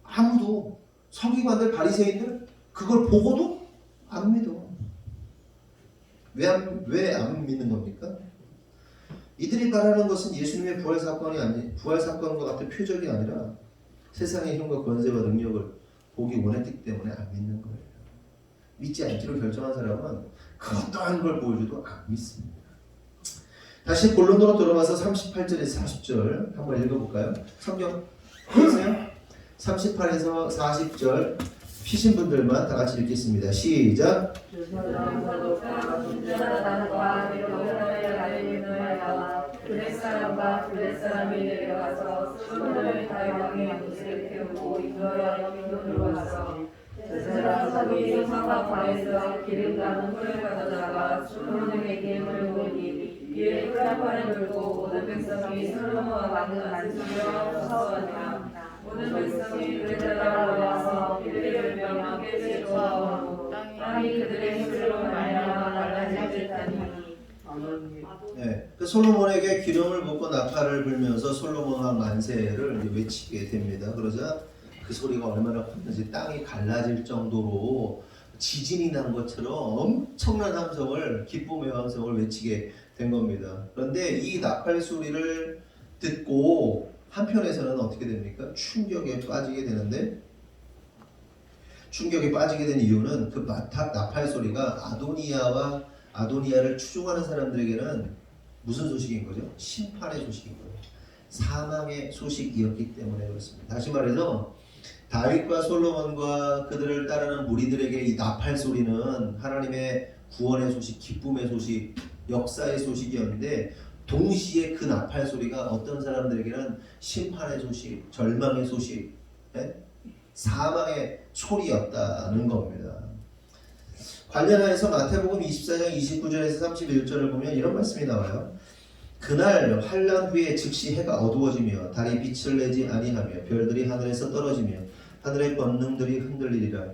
아무도. 서기관들, 바리새인들 그걸 보고도 안 믿어. 왜 안 믿는 겁니까? 이들이 바라는 것은 예수님의 부활 사건과 같은 표적이 아니라 세상의 힘과 권세와 능력을 보기 원했기 때문에 안 믿는 거예요. 믿지 않기로 결정한 사람은 그 어떠한 걸 보여줘도 안 믿습니다. 다시 본론으로 돌아와서 38절에서 40절 한번 읽어볼까요? 성경 보세요. 38에서 40절 피신 분들만 다 같이 읽겠습니다. 시작. 블레 사람과 블레 사람이 내려가서 솔로몬의 다윗왕의 돛을 태우고 인도하여 기돈으로 와서 제사장 사도이 성막 관에서 기름 담은 홀을 가져다가 솔로몬에게 물고니 이에 프라판을 들고 모든 백성이 솔로몬과 만든 안식으로 서서하니라. 모든 백성이 그에 따라 올라와서 피리를 베며 깨지 좋아하고 땅이 그들의 힘으로 말미암아 갈라질 듯하니. 네, 그 솔로몬에게 기름을 붓고 나팔을 불면서 솔로몬 왕 만세를 이제 외치게 됩니다. 그러자 그 소리가 얼마나 컸는지 땅이 갈라질 정도로 지진이 난 것처럼 엄청난 함성을, 기쁨의 함성을 외치게 된 겁니다. 그런데 이 나팔 소리를 듣고 한편에서는 어떻게 됩니까? 충격에 빠지게 되는데, 충격에 빠지게 된 이유는 그 나팔 소리가 아도니아를 추종하는 사람들에게는 무슨 소식인 거죠? 심판의 소식인 거예요. 사망의 소식이었기 때문에 그렇습니다. 다시 말해서 다윗과 솔로몬과 그들을 따르는 무리들에게 이 나팔 소리는 하나님의 구원의 소식, 기쁨의 소식, 역사의 소식이었는데, 동시에 그 나팔 소리가 어떤 사람들에게는 심판의 소식, 절망의 소식, 사망의 소리였다는 겁니다. 관련하여서 마태복음 24장 29절에서 31절을 보면 이런 말씀이 나와요. 그날 환난 후에 즉시 해가 어두워지며 달이 빛을 내지 아니하며 별들이 하늘에서 떨어지며 하늘의 권능들이 흔들리리라.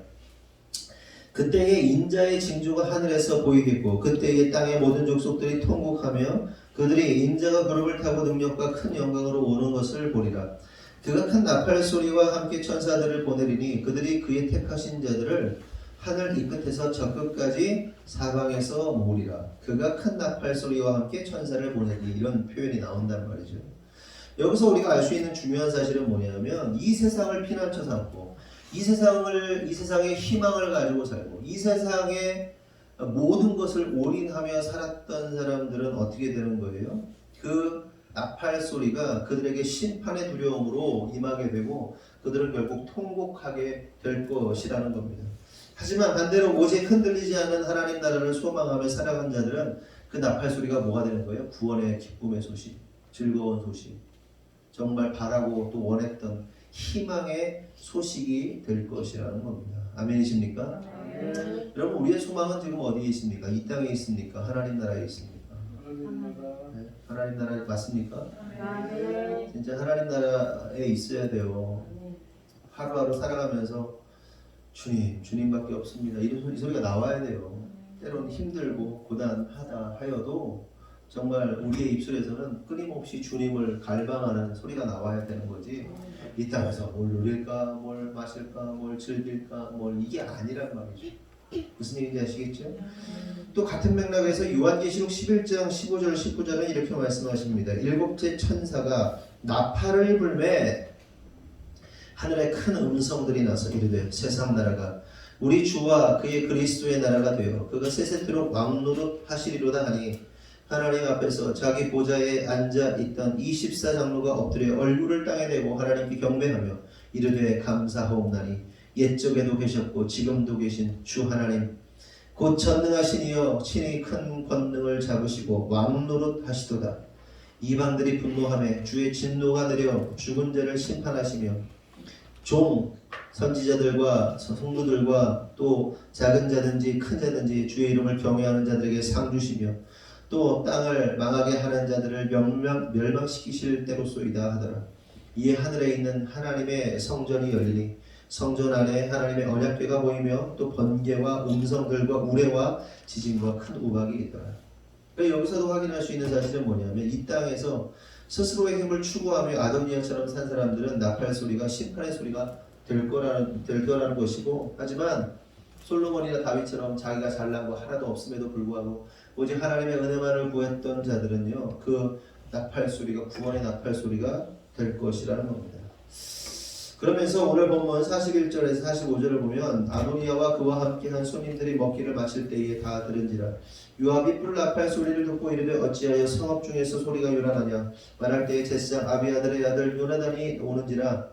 그때에 인자의 징조가 하늘에서 보이겠고 그때에 땅의 모든 족속들이 통곡하며 그들이 인자가 그룹을 타고 능력과 큰 영광으로 오는 것을 보리라. 그가 큰 나팔 소리와 함께 천사들을 보내리니 그들이 그의 택하신 자들을 하늘 이 끝에서 저 끝까지 사방에서 모으리라. 그가 큰 나팔 소리와 함께 천사를 보내니, 이런 표현이 나온단 말이죠. 여기서 우리가 알 수 있는 중요한 사실은 뭐냐면, 이 세상을 피난처 삼고 이 세상의 희망을 가지고 살고 이 세상의 모든 것을 올인하며 살았던 사람들은 어떻게 되는 거예요? 그 나팔 소리가 그들에게 심판의 두려움으로 임하게 되고 그들은 결국 통곡하게 될 것이라는 겁니다. 하지만 반대로 오직 흔들리지 않는 하나님 나라를 소망하며 살아간 자들은 그 나팔 소리가 뭐가 되는 거예요? 구원의 기쁨의 소식, 즐거운 소식, 정말 바라고 또 원했던 희망의 소식이 될 것이라는 겁니다. 아멘이십니까? 아멘. 여러분, 우리의 소망은 지금 어디에 있습니까? 이 땅에 있습니까? 하나님 나라에 있습니까? 네? 하나님 나라에 맞습니까? 아멘. 진짜 하나님 나라에 있어야 돼요. 하루하루 살아가면서 주님밖에 없습니다. 이 소리가 나와야 돼요. 때로는 힘들고 고단하다 하여도 정말 우리의 입술에서는 끊임없이 주님을 갈망하는 소리가 나와야 되는 거지. 이 땅에서 뭘 누릴까, 뭘 마실까, 뭘 즐길까, 이게 아니란 말이죠. 무슨 얘기인지 아시겠죠? 또 같은 맥락에서 요한계시록 11장 15절 19절은 이렇게 말씀하십니다. 일곱째 천사가 나팔을 불매 하늘에 큰 음성들이 나서 이르되 세상 나라가 우리 주와 그의 그리스도의 나라가 되어 그가 세세토록 왕노릇 하시리로다 하니, 하나님 앞에서 자기 보좌에 앉아 있던 24장로가 엎드려 얼굴을 땅에 대고 하나님께 경배하며 이르되 감사하옵나니 옛적에도 계셨고 지금도 계신 주 하나님 곧 전능하신 이여 친히 큰 권능을 잡으시고 왕노릇 하시도다. 이방들이 분노하며 주의 진노가 내려 죽은 자를 심판하시며 종 선지자들과 성도들과 또 작은 자든지 큰 자든지 주의 이름을 경외하는 자들에게 상 주시며 또 땅을 망하게 하는 자들을 멸망시키실 때로소이다 하더라. 이에 하늘에 있는 하나님의 성전이 열리니 성전 안에 하나님의 언약궤가 보이며 또 번개와 음성들과 우레와 지진과 큰 우박이 있더라. 그러니까 여기서도 확인할 수 있는 사실은 뭐냐면, 이 땅에서 스스로의 힘을 추구하며 아도니아처럼 산 사람들은 나팔 소리가 심판의 소리가 될 거라는 것이고, 하지만 솔로몬이나 다윗처럼 자기가 잘난 거 하나도 없음에도 불구하고 오직 하나님의 은혜만을 구했던 자들은요, 그 나팔 소리가 구원의 나팔 소리가 될 것이라는 겁니다. 그러면서 오늘 본문 41절에서 45절을 보면 아도니아와 그와 함께한 손님들이 먹기를 마칠 때에 다 들은지라 요압이 뿔 나팔 소리를 듣고 이르되 어찌하여 성읍 중에서 소리가 요란하냐 말할 때에 제사장 아비아들의 아들 요나단이 오는지라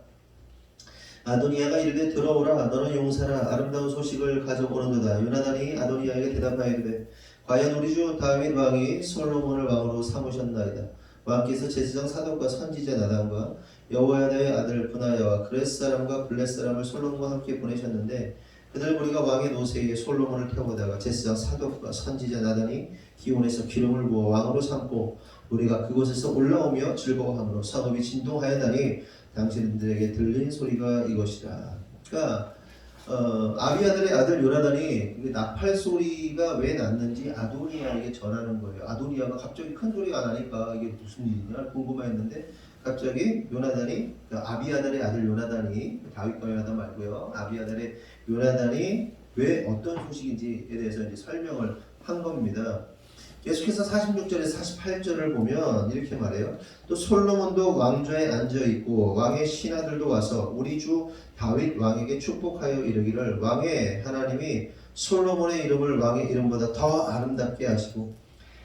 아도니아가 이르되 들어오라 너는 용사라 아름다운 소식을 가져오는도다 요나단이 아도니아에게 대답하여 이르되 과연 우리 주 다윗 왕이 솔로몬을 왕으로 삼으셨나이다 왕께서 제사장 사독과 선지자 나단과 여호야다의 아들 브나야와 그렛 사람과 블렛 사람을 솔로몬과 함께 보내셨는데 그들 무리가 왕의 노새에 솔로몬을 태우다가 제사장 사독과 선지자 나단이 기온에서 기름을 부어 왕으로 삼고 우리가 그곳에서 올라오며 즐거워함으로 성읍이 진동하였나니 당신들에게 들린 소리가 이것이라. 그러니까 아비아들의 아들 요나단이 나팔 소리가 왜 났는지 아도니아에게 전하는 거예요. 아도니아가 갑자기 큰 소리가 나니까 이게 무슨 일이냐 궁금했는데 갑자기 요나단이 아비아들의 아들 요나단이 다윗과 요나단 말고요. 아비아들의 요나단이 왜 어떤 소식인지에 대해서 이제 설명을 한 겁니다. 계속해서 46절에서 48절을 보면 이렇게 말해요. 또 솔로몬도 왕좌에 앉아있고 왕의 신하들도 와서 우리 주 다윗 왕에게 축복하여 이르기를 왕의 하나님이 솔로몬의 이름을 왕의 이름보다 더 아름답게 하시고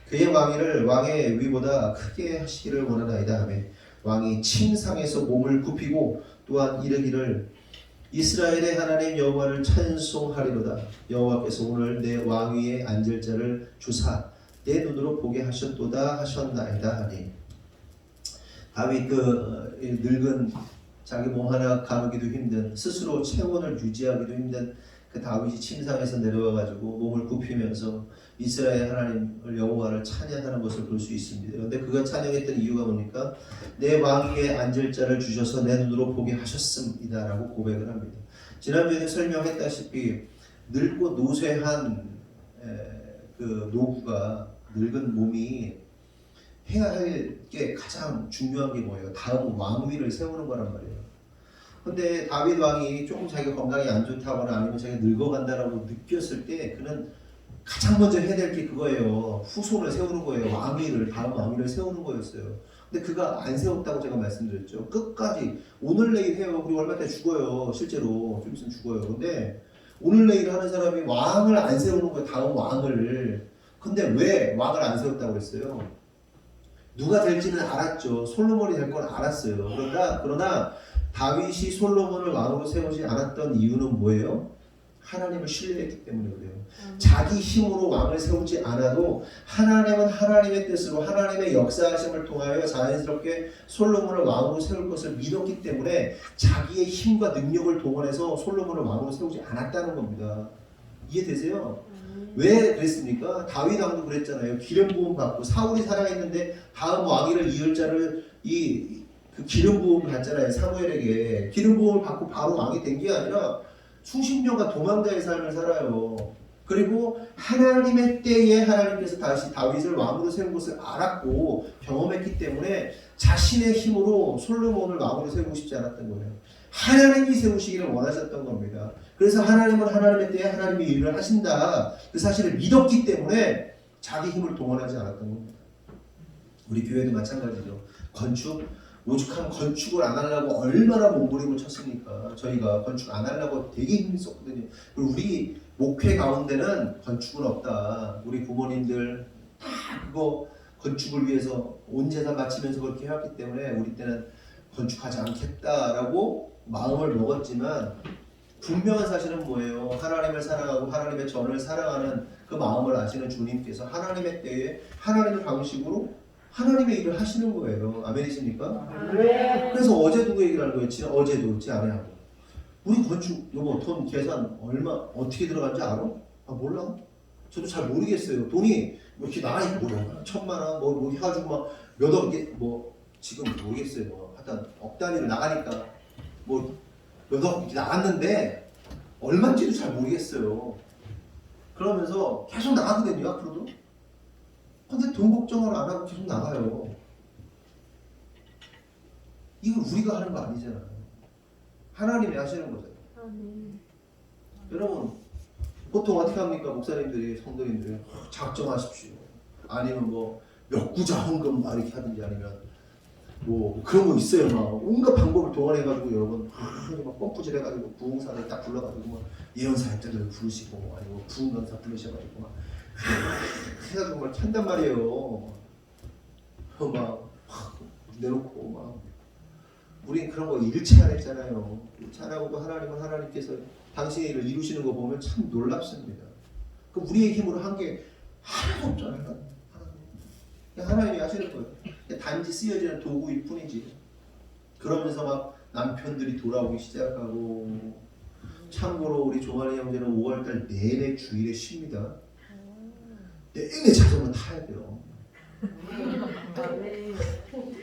그의 왕위를 왕의 위보다 크게 하시기를 원하나이다 하며 왕이 침상에서 몸을 굽히고 또한 이르기를 이스라엘의 하나님 여호와를 찬송하리로다. 여호와께서 오늘 내 왕위에 앉을 자를 주사 내 눈으로 보게 하셨도다 하셨나이다 하니 다윗 그 늙은 자기 몸 하나 가누기도 힘든 스스로 체온을 유지하기도 힘든 그 다윗이 침상에서 내려와 가지고 몸을 굽히면서 이스라엘 하나님을 여호와를 찬양하는 것을 볼 수 있습니다. 그런데 그가 찬양했던 이유가 뭡니까? 내 왕위에 앉을 자를 주셔서 내 눈으로 보게 하셨습니다라고 고백을 합니다. 지난주에 설명했다시피 늙고 노쇠한 그 노구가 늙은 몸이 해야 할 게 가장 중요한 게 뭐예요? 다음 왕위를 세우는 거란 말이에요. 근데 다윗 왕이 조금 자기가 건강이 안 좋다거나 아니면 자기가 늙어간다라고 느꼈을 때 그는 가장 먼저 해야 될 게 그거예요. 후손을 세우는 거예요. 왕위를, 다음 왕위를 세우는 거였어요. 근데 그가 안 세웠다고 제가 말씀드렸죠. 끝까지 오늘 내일 해요. 그리고 얼마 있다 죽어요. 실제로 좀 있으면 죽어요. 근데 오늘 내일 하는 사람이 왕을 안 세우는 거예요. 다음 왕을. 근데 왜 왕을 안 세웠다고 했어요? 누가 될지는 알았죠. 솔로몬이 될 건 알았어요. 그러나 다윗이 솔로몬을 왕으로 세우지 않았던 이유는 뭐예요? 하나님을 신뢰했기 때문에 그래요. 자기 힘으로 왕을 세우지 않아도 하나님은 하나님의 뜻으로 하나님의 역사하심을 통하여 자연스럽게 솔로몬을 왕으로 세울 것을 믿었기 때문에 자기의 힘과 능력을 동원해서 솔로몬을 왕으로 세우지 않았다는 겁니다. 이해되세요? 왜 그랬습니까? 다윗 왕도 그랬잖아요. 기름 부음 받고 사울이 살아있는데 다음 왕위를 이을 자를 그 기름 부음을 받잖아요. 사무엘에게 기름 부음을 받고 바로 왕이 된 게 아니라 수십 년간 도망자의 삶을 살아요. 그리고 하나님의 때에 하나님께서 다시 다윗을 왕으로 세운 것을 알았고 경험했기 때문에 자신의 힘으로 솔로몬을 왕으로 세우고 싶지 않았던 거예요. 하나님이 세우시기를 원하셨던 겁니다. 그래서 하나님은 하나님의 때에 하나님이 일을 하신다 그 사실을 믿었기 때문에 자기 힘을 동원하지 않았던 겁니다. 우리 교회도 마찬가지죠. 오죽하면 건축을 안 하려고 얼마나 몸부림을 쳤습니까? 저희가 건축 안 하려고 되게 힘썼거든요. 그리고 우리 목회 가운데는 건축은 없다. 우리 부모님들 다 그거 건축을 위해서 온 재산 바치면서 그렇게 해왔기 때문에 우리 때는 건축하지 않겠다라고 마음을 먹었지만 분명한 사실은 뭐예요? 하나님을 사랑하고 하나님의 전을 사랑하는 그 마음을 아시는 주님께서 하나님의 때에 하나님의 방식으로 하나님의 일을 하시는 거예요. 아멘이십니까? 그래서 어제도 그 얘기를 하는 거예요. 어제도 제 아내하고 우리 건축 여보 돈 계산 얼마 어떻게 들어간지 알아? 아 몰라. 저도 잘 모르겠어요. 돈이 뭐 이렇게 나가 있고 뭐 1,000만 원 뭐 해가지고 막 몇 억 뭐 지금 모르겠어요. 뭐 하여튼 억 단위로 나가니까 뭐 몇 억 이렇게 나갔는데 얼마인지도 잘 모르겠어요. 그러면서 계속 나가거든요. 앞으로도. 근데 돈 걱정을 안 하고 계속 나가요. 이건 우리가 하는 거 아니잖아요. 하나님이 하시는 거잖아요. 여러분 보통 어떻게 합니까? 목사님들이 성도님들이 작정하십시오. 아니면 뭐 몇 구자 헌금 막 이렇게 하든지 아니면 뭐 그런 거 있어요. 막 온갖 방법을 동원해가지고 여러분 막 펌프질 해가지고 부흥사를 딱 불러가지고 막 예언사역자들 부르시고 아니고 부흥강사 부르셔가지고 막 해가지고 막 한단 말이에요. 막 내놓고 막 우린 그런 거 일체 안 했잖아요. 일체 안 하고 또 하나님은 하나님께서 당신의 일을 이루시는 거 보면 참 놀랍습니다. 그 우리의 힘으로 한 게 하나도 없잖아요. 하나님이 하시는 거예요. 단지 쓰여지는 도구일 뿐이지. 그러면서 막 남편들이 돌아오기 시작하고, 참고로 우리 조만희 형제는 5월달 내내 주일에 쉽니다. 내내 자전거 타야 돼요.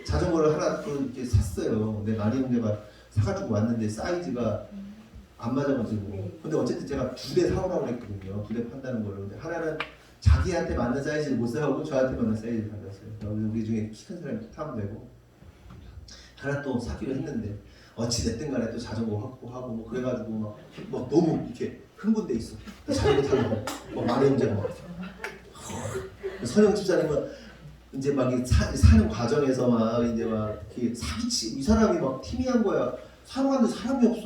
자전거를 하나 또 이렇게 샀어요. 근데 많이 형제가 사가지고 왔는데 사이즈가 안 맞아가지고. 근데 어쨌든 제가 2대 사오라고 그랬거든요. 2대 판다는 거를. 근데 하나는 자기한테 맞는 사이즈를 못 사오고 저한테 맞는 사이즈를 받았어요. 우리 중에 키 큰 사람이 타면 되고. 하나 또 사기로 했는데 어찌됐든 간에 또 자전거 확보하고 뭐 그래가지고 막 너무 이렇게 흥분돼 있어. 자전거 타려고. 막 많이 형제가 막. 선영 집사님은 이제 막 사는 과정에서 막 이제 막 사기치 이 사람이 막 팀이한 거야. 사러 갔는데 사람이 없어.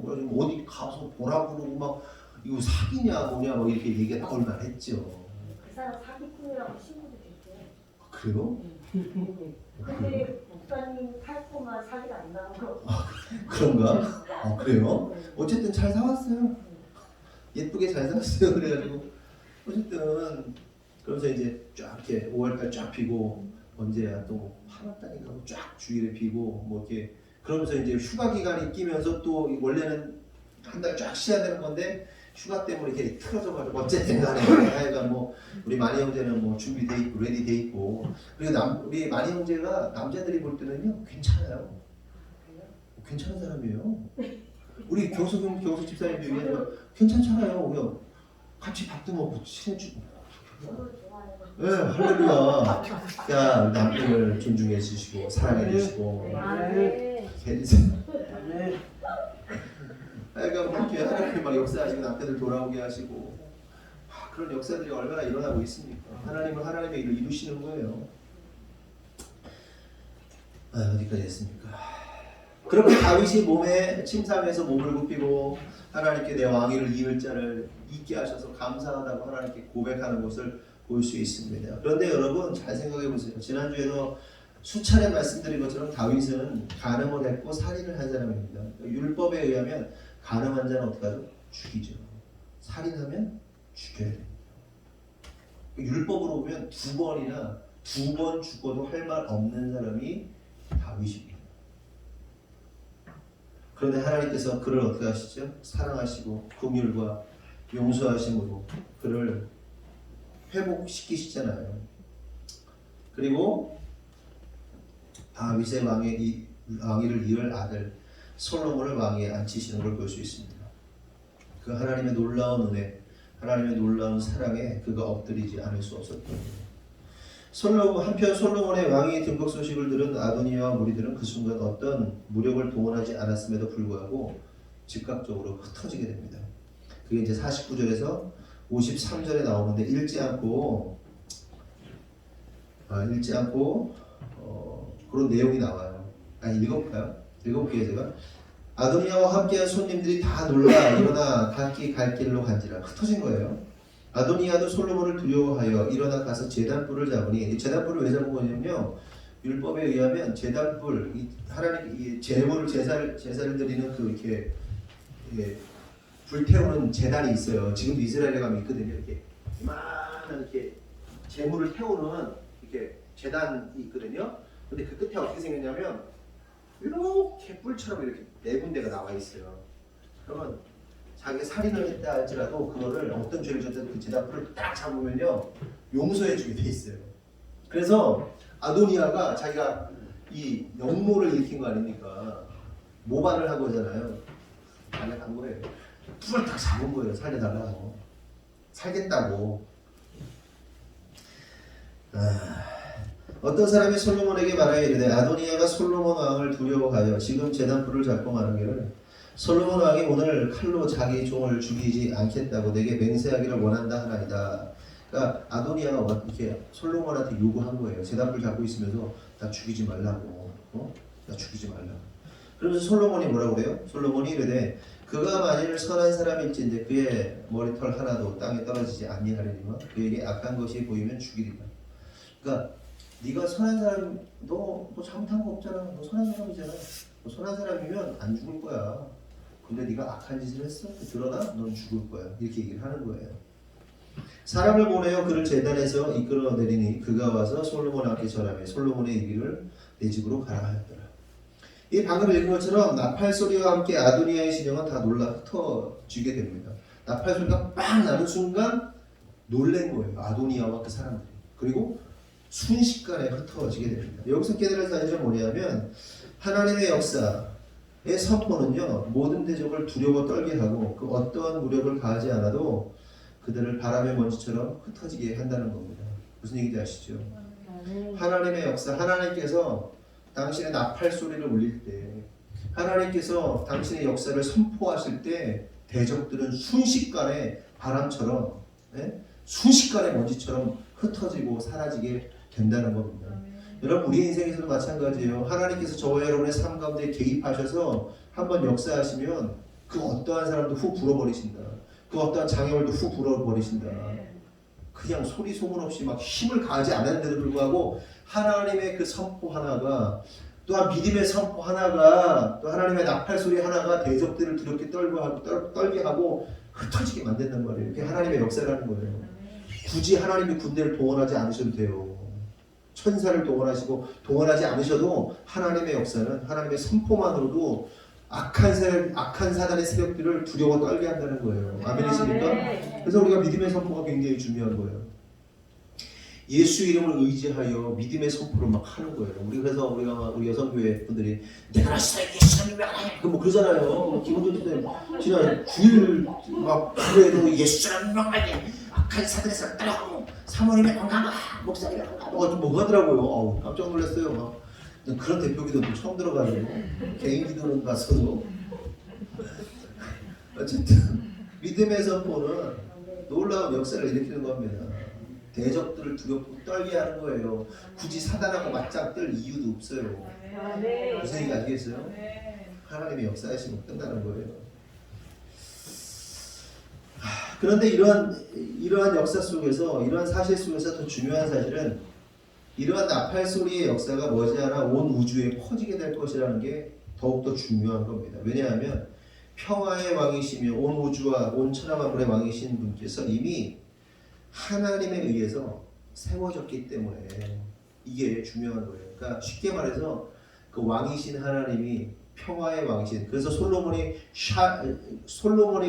그래가지고 어디 가서 보라고 그러고 막 이거 사기냐 뭐냐 막 이렇게 얘기가 나올 만했죠. 그 사람 사기꾼이라고 신고도 됐대. 그래요? 근데 목사님 탈거만 사기가 안 나온 거. 그런가? 그래요? 어쨌든 잘 사왔어요. 예쁘게 잘 사왔어요. 그래가지고 어쨌든 그러면서 이제 쫙 이렇게 5월달 쫙 피고 언제야 또 8월달인가 쫙 주일에 피고 뭐 이렇게 그러면서 이제 휴가 기간이 끼면서 또 원래는 한 달 쫙 쉬어야 되는 건데 휴가 때문에 이렇게 틀어져가지고 어쨌든 간에 하여간 뭐 우리 마니 형제는 뭐 준비돼 있고 레디 돼 있고 그리고 우리 마니 형제가 남자들이 볼 때는요 괜찮아요. 괜찮은 사람이에요. 우리 경수 집사님도 얘기하는 괜찮잖아요. 그냥 같이 밥도 먹고 친해지고. 네, 할렐루야. 야, 남편을 존중해 주시고 사랑해 주시고. 그러니까 그렇게 하나님이 막 역사하시고 남편들 돌아오게 하시고 그런 역사들이 얼마나 일어나고 있습니까? 하나님은 하나님의 일을 이루시는 거예요. 어디까지 했습니까? 그렇게 다윗이 몸에 침상에서 몸을 굽히고 하나님께 내 왕위를 이을 자를 있게 하셔서 감사하다고 하나님께 고백하는 것을 볼 수 있습니다. 그런데 여러분 잘 생각해 보세요. 지난주에도 수차례 말씀드린 것처럼 다윗은 간음을 했고 살인을 한 사람입니다. 율법에 의하면 간음한 자는 어떻게 하죠? 죽이죠. 살인하면 죽여야 됩니다. 율법으로 보면 2번이나 2번 죽어도 할 말 없는 사람이 다윗입니다. 그런데 하나님께서 그를 어떻게 하시죠? 사랑하시고 긍휼과 용서하심으로 그를 회복시키시잖아요. 그리고 다윗의 왕위를 이을 아들 솔로몬을 왕위에 앉히시는 걸 볼 수 있습니다. 그 하나님의 놀라운 은혜, 하나님의 놀라운 사랑에 그가 엎드리지 않을 수 없었던 거예요. 한편 솔로몬의 왕위 등극 소식을 들은 아도니아와 무리들은 그 순간 어떤 무력을 동원하지 않았음에도 불구하고 즉각적으로 흩어지게 됩니다. 그게 이제 49절에서 53절에 나오는데 읽지 않고 그런 내용이 나와요. 읽어볼까요? 읽어볼게요 제가. 아도니아와 함께한 손님들이 다 놀라 일어나 각기 갈 길로 간지라. 흩어진 거예요. 아도니아도 솔로몬을 두려워하여 일어나 가서 제단불을 잡으니 제단불을 왜 잡은 거냐면요. 율법에 의하면 제단불 하나님 제물을 제사를 드리는 그 이렇게 불태우는 제단이 있어요. 지금도 이스라엘에 가면 있거든요. 이렇게 이만한 이렇게 제물을 태우는 이렇게 제단이 있거든요. 근데 그 끝에 어떻게 생겼냐면 이렇게 뿔처럼 이렇게 4군데가 나와 있어요. 그러면 자기가 살인을 했다 할지라도 그거를 어떤 죄를 졌든 그 제단불을 딱 잡으면요 용서해 주게 돼 있어요. 그래서 아도니아가 자기가 이 영모를 일으킨 거 아닙니까? 모반을 한 거잖아요. 달려간 거예요. 불을 딱 잡은 거예요. 살려달라고. 살겠다고. 어떤 사람이 솔로몬에게 말하여 이르되 아도니아가 솔로몬 왕을 두려워하여 지금 제단불을 잡고 말하기를 솔로몬 왕이 오늘 칼로 자기 종을 죽이지 않겠다고 내게 맹세하기를 원한다 하나이다. 그러니까 아도니아가 이렇게 솔로몬한테 요구한 거예요. 제단불 잡고 있으면서 나 죽이지 말라고. 나 죽이지 말라. 그러면서 솔로몬이 뭐라고 그래요? 솔로몬이 이르되 그가 만일 선한 사람일진데 그의 머리털 하나도 땅에 떨어지지 아니하리니와 그에게 악한 것이 보이면 죽이리라. 그러니까 네가 선한 사람, 너 잘못한 거 없잖아. 너 선한 사람이잖아. 너 선한 사람이면 안 죽을 거야. 근데 네가 악한 짓을 했어? 드러나? 넌 죽을 거야. 이렇게 얘기를 하는 거예요. 사람을 보내어 그를 제단에서 이끌어내리니 그가 와서 솔로몬 앞에 절하며 솔로몬의 이르기를 내 집으로 가라 하였더라. 이 방금 읽은 것처럼 나팔 소리와 함께 아도니아의 신령은 다 놀라 흩어지게 됩니다. 나팔 소리가 빵 나는 순간 놀란 거예요. 아도니아와 그 사람들이. 그리고 순식간에 흩어지게 됩니다. 여기서 깨달을 사실은 뭐냐면 하나님의 역사의 선포는요, 모든 대적을 두려워 떨게 하고 그 어떠한 무력을 가하지 않아도 그들을 바람의 먼지처럼 흩어지게 한다는 겁니다. 무슨 얘기인지 아시죠? 하나님의 역사, 하나님께서 당신의 나팔 소리를 울릴 때, 하나님께서 당신의 역사를 선포하실 때 대적들은 순식간에 바람처럼, 순식간에 먼지처럼 흩어지고 사라지게 된다는 겁니다. 여러분, 우리 인생에서도 마찬가지예요. 하나님께서 저와 여러분의 삶 가운데 개입하셔서 한번 역사하시면 그 어떠한 사람도 훅 불어버리신다. 그 어떠한 장애물도 훅 불어버리신다. 그냥 소리 소문 없이 막 힘을 가하지 않았는데도 불구하고 하나님의 그 선포 하나가, 또한 믿음의 선포 하나가, 또 하나님의 나팔 소리 하나가 대적들을 두렵게 떨게 하고 흩어지게 만든단 말이에요. 그게 하나님의 역사라는 거예요. 굳이 하나님이 군대를 동원하지 않으셔도 돼요. 천사를 동원하지 않으셔도 하나님의 역사는 하나님의 선포만으로도 악한 사단의 세력들을 두려워 떨게 한다는 거예요. 아멘이십니까? 그래서 우리가 믿음의 선포가 굉장히 중요한 거예요. 예수 이름을 의지하여 믿음의 선포를 막 하는 거예요. 그래서 우리 여성교회 분들이 내가 알았어요, 예수님이 알아요. 뭐 그러잖아요. 기본적으로 지난 9일 막 그래도 예수님이 명하게 악한 사단에서 따라가고 사모님의 건강과 목사님의 건강과 뭐 하더라고요. 깜짝 놀랐어요. 막. 그런 대표 기도도 처음 들어가지고 개인 기도는 가서도 어쨌든 믿음의 선포는 놀라운 역사를 일으키는 겁니다. 대적들을 두렵고 떨게 하는 거예요. 굳이 사단하고 맞짱 뜰 이유도 없어요. 무슨 얘기 아시겠어요? 하나님의 역사하시면 끝나는 거예요. 그런데 이러한 역사 속에서, 이러한 사실 속에서 더 중요한 사실은 이러한 나팔 소리의 역사가 머지않아 온 우주에 퍼지게 될 것이라는 게 더욱더 중요한 겁니다. 왜냐하면 평화의 왕이시며 온 우주와 온 천하만물의 왕이신 분께서 이미 하나님에 의해서 세워졌기 때문에 이게 중요한 거예요. 그러니까 쉽게 말해서 그 왕이신 하나님이 평화의 왕이신, 그래서 솔로몬의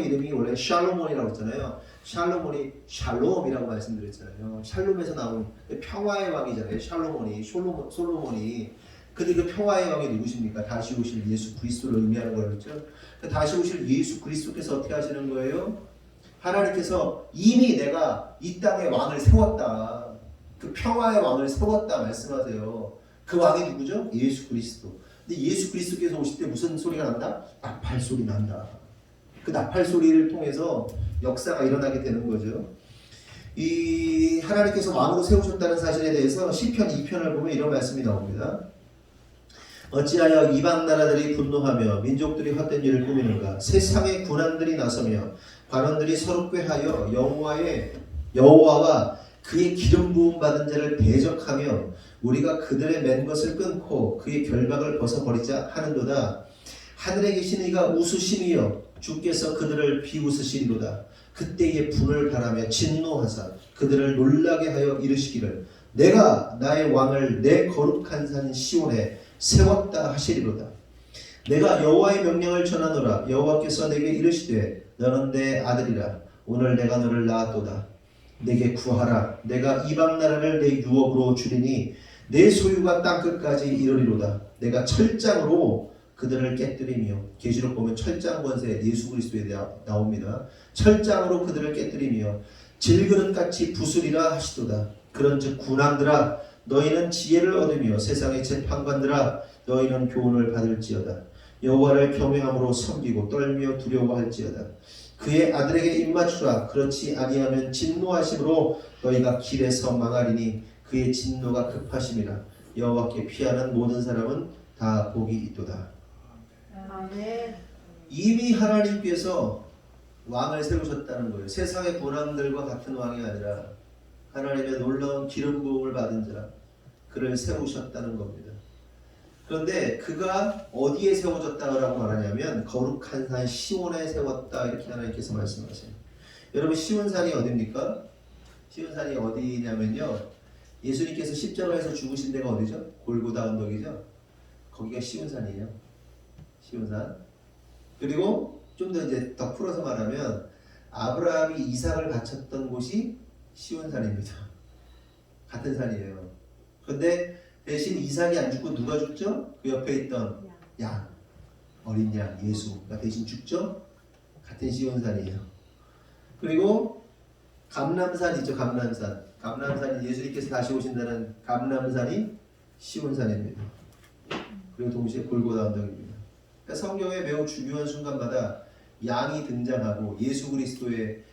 이름이 원래 샬로몬이라고 했잖아요. 샬로몬이 샬롬이라고 말씀드렸잖아요. 샬롬에서 나온 평화의 왕이잖아요. 솔로몬이. 근데 그 평화의 왕이 누구십니까? 다시 오실 예수 그리스도를 의미하는 거였죠. 다시 오실 예수 그리스도께서 어떻게 하시는 거예요? 하나님께서 이미 내가 이 땅에 왕을 세웠다. 그 평화의 왕을 세웠다 말씀하세요. 그 왕이 누구죠? 예수 그리스도. 근데 예수 그리스도께서 오실 때 무슨 소리가 난다? 나팔 소리 난다. 그 나팔 소리를 통해서 역사가 일어나게 되는 거죠. 이 하나님께서 왕으로 세우셨다는 사실에 대해서 시편 2편을 보면 이런 말씀이 나옵니다. 어찌하여 이방 나라들이 분노하며 민족들이 헛된 일을 꾸미는가? 세상의 군왕들이 나서며 관원들이 서로 꾀하여 여호와와 그의 기름 부음 받은 자를 대적하며 우리가 그들의 맨 것을 끊고 그의 결박을 벗어버리자 하는도다. 하늘에 계신 이가 웃으심이여 주께서 그들을 비웃으시리로다. 그때에 분을 바라며 진노하사 그들을 놀라게 하여 이르시기를 내가 나의 왕을 내 거룩한 산 시온에 세웠다 하시리로다. 내가 여호와의 명령을 전하노라. 여호와께서 내게 이르시되 너는 내 아들이라. 오늘 내가 너를 낳았도다. 내게 구하라. 내가 이방 나라를 내 유업으로 주리니 내 소유가 땅끝까지 이르리로다. 내가 철장으로 그들을 깨뜨리며, 계시록 보면 철장 권세 예수 그리스도에 나옵니다. 철장으로 그들을 깨뜨리며 질그릇같이 부수리라 하시도다. 그런즉 군왕들아 너희는 지혜를 얻으며 세상의 재판관들아 너희는 교훈을 받을지어다. 여호와를 경외함으로 섬기고 떨며 두려워할지어다. 그의 아들에게 입맞추라. 그렇지 아니하면 진노하심으로 너희가 길에서 망하리니 그의 진노가 급하심이라. 여호와께 피하는 모든 사람은 다 복이 있도다. 아멘. 이미 하나님께서 왕을 세우셨다는 거예요. 세상의 군왕들과 같은 왕이 아니라 하나님의 놀라운 기름 부음을 받은 자, 그를 세우셨다는 겁니다. 그런데 그가 어디에 세워졌다라고 말하냐면 거룩한 산 시온에 세웠다, 이렇게 하나님께서 말씀하세요. 여러분, 시온산이 어디입니까? 시온산이 어디냐면요, 예수님께서 십자가에서 죽으신 데가 어디죠? 골고다 언덕이죠. 거기가 시온산이에요. 시온산. 그리고 좀 더 이제 더 풀어서 말하면 아브라함이 이삭을 바쳤던 곳이 시온산입니다. 같은 산이에요. 그런데 대신 이삭이 안 죽고 누가 죽죠? 그 옆에 있던 양, 어린 양 예수가 대신 죽죠? 같은 시온산이에요. 그리고 감람산이죠. 감람산이 예수님께서 다시 오신다는 감람산이 시온산입니다. 그리고 동시에 골고다 언덕입니다. 그러니까 성경에 매우 중요한 순간마다 양이 등장하고 예수 그리스도의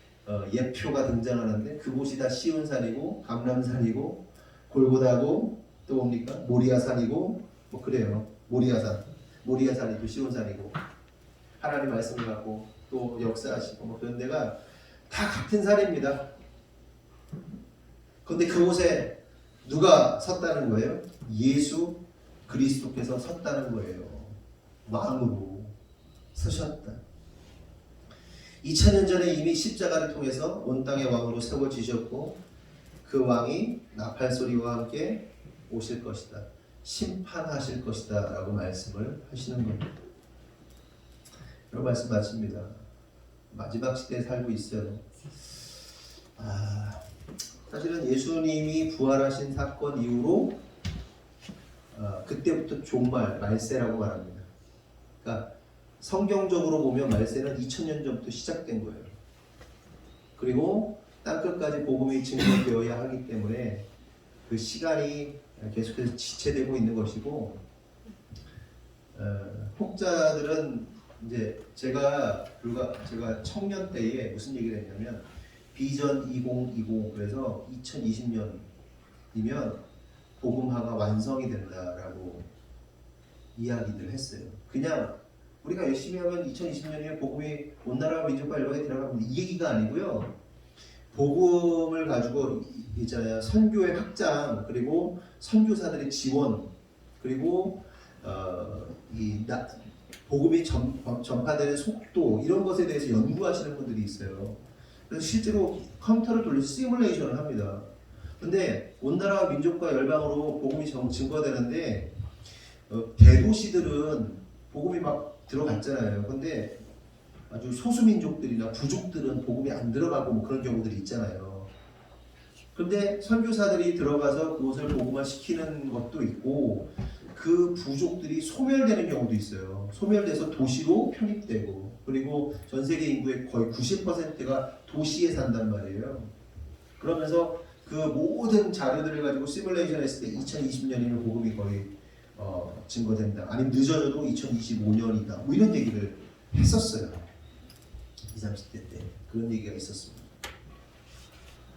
예표가 등장하는데 그곳이 다 시온산이고 감람산이고 골고다고 또 뭡니까? 모리아산이고 뭐 그래요. 모리아산이 또 시온산이고 하나님 말씀을 갖고 또 역사하시고 뭐 그런 데가 다 같은 산입니다. 그런데 그곳에 누가 섰다는 거예요? 예수 그리스도께서 섰다는 거예요. 왕으로 서셨다. 2000년 전에 이미 십자가를 통해서 온 땅의 왕으로 세워지셨고 그 왕이 나팔 소리와 함께 오실 것이다. 심판하실 것이다 라고 말씀을 하시는 겁니다. 이런 말씀 마칩니다. 마지막 시대에 살고 있어요. 사실은 예수님이 부활하신 사건 이후로 그때부터 종말, 말세라고 말합니다. 그러니까 성경적으로 보면 말세는 2000년 전부터 시작된 거예요. 그리고 땅끝까지 복음이 증거되어야 하기 때문에 그 시간이 계속해서 지체되고 있는 것이고, 혹자들은 이제 제가 청년 때에 무슨 얘기를 했냐면 비전 2020, 그래서 2020년이면 복음화가 완성이 된다라고 이야기를 했어요. 그냥 우리가 열심히 하면 2020년이면 복음이 온 나라와 민족과 열방에 들어가면 이 얘기가 아니고요. 복음을 가지고 있잖아요. 선교의 확장, 그리고 선교사들의 지원, 그리고 복음이 전파되는 속도, 이런 것에 대해서 연구하시는 분들이 있어요. 그래서 실제로 컴퓨터를 돌려서 시뮬레이션을 합니다. 근데 온 나라와 민족과 열방으로 복음이 증거되는데 대도시들은 복음이 막 들어갔잖아요. 근데 아주 소수민족들이나 부족들은 복음이 안 들어가고 뭐 그런 경우들이 있잖아요. 근데 선교사들이 들어가서 그것을 복음화시키는 것도 있고, 그 부족들이 소멸되는 경우도 있어요. 소멸돼서 도시로 편입되고, 그리고 전 세계 인구의 거의 90%가 도시에 산단 말이에요. 그러면서 그 모든 자료들을 가지고 시뮬레이션 했을 때 2020년이면 복음이 거의 증거된다. 아니면 늦어져도 2025년이다. 뭐 이런 얘기를 했었어요. 20, 30대 때 그런 얘기가 있었습니다.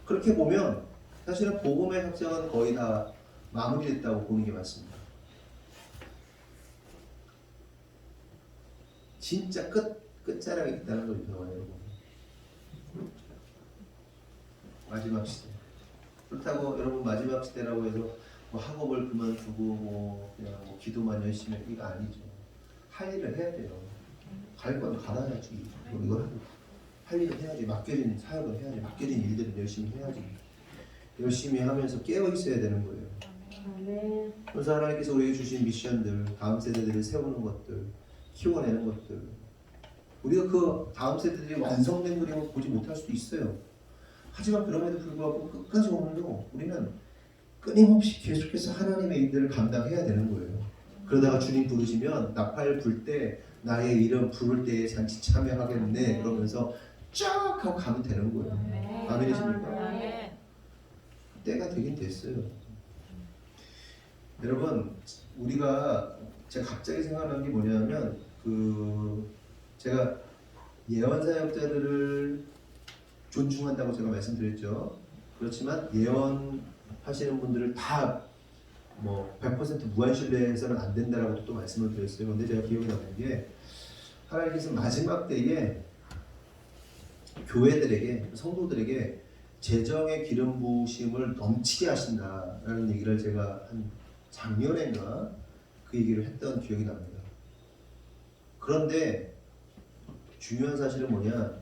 그렇게 보면 사실은 복음의 확장은 거의 다 마무리됐다고 보는 게 맞습니다. 진짜 끝자락에 있다는 걸 배워요. 마지막 시대. 그렇다고 여러분 마지막 시대라고 해서 뭐 학업을 그만두고 뭐 그냥 뭐 기도만 열심히 해, 이거 아니죠. 할 일을 해야 돼요. 갈 건 갈아야지. 이걸 할 일을 해야지. 맡겨진 사역을 해야지. 맡겨진 일들을 열심히 해야지. 열심히 하면서 깨어 있어야 되는 거예요. 그래서 하나님께서 우리에게 주신 미션들, 다음 세대들을 세우는 것들, 키워내는 것들, 우리가 그 다음 세대들이 완성된 그림을 보지 못할 수도 있어요. 하지만 그럼에도 불구하고 끝까지 오늘도 우리는 끊임없이 계속해서 하나님의 일들을 감당해야 되는 거예요. 그러다가 주님 부르시면 나팔 불 때 나의 이름 부를 때에 잔치 참여하겠네 그러면서 쫙 하고 가면 되는 거예요. 아멘이십니까? 때가 되긴 됐어요. 여러분, 제가 갑자기 생각난 게 뭐냐면 제가 예언 사역자들을 존중한다고 제가 말씀드렸죠. 그렇지만 예언하시는 분들을 다 뭐 100% 무한 신뢰해서는 안 된다라고 또 말씀을 드렸어요. 근데 제가 기억이 나는 게 하나님께서 마지막 때에 교회들에게 성도들에게 재정의 기름 부으심을 넘치게 하신다라는 얘기를 제가 한 작년인가 그 얘기를 했던 기억이 납니다. 그런데 중요한 사실은 뭐냐?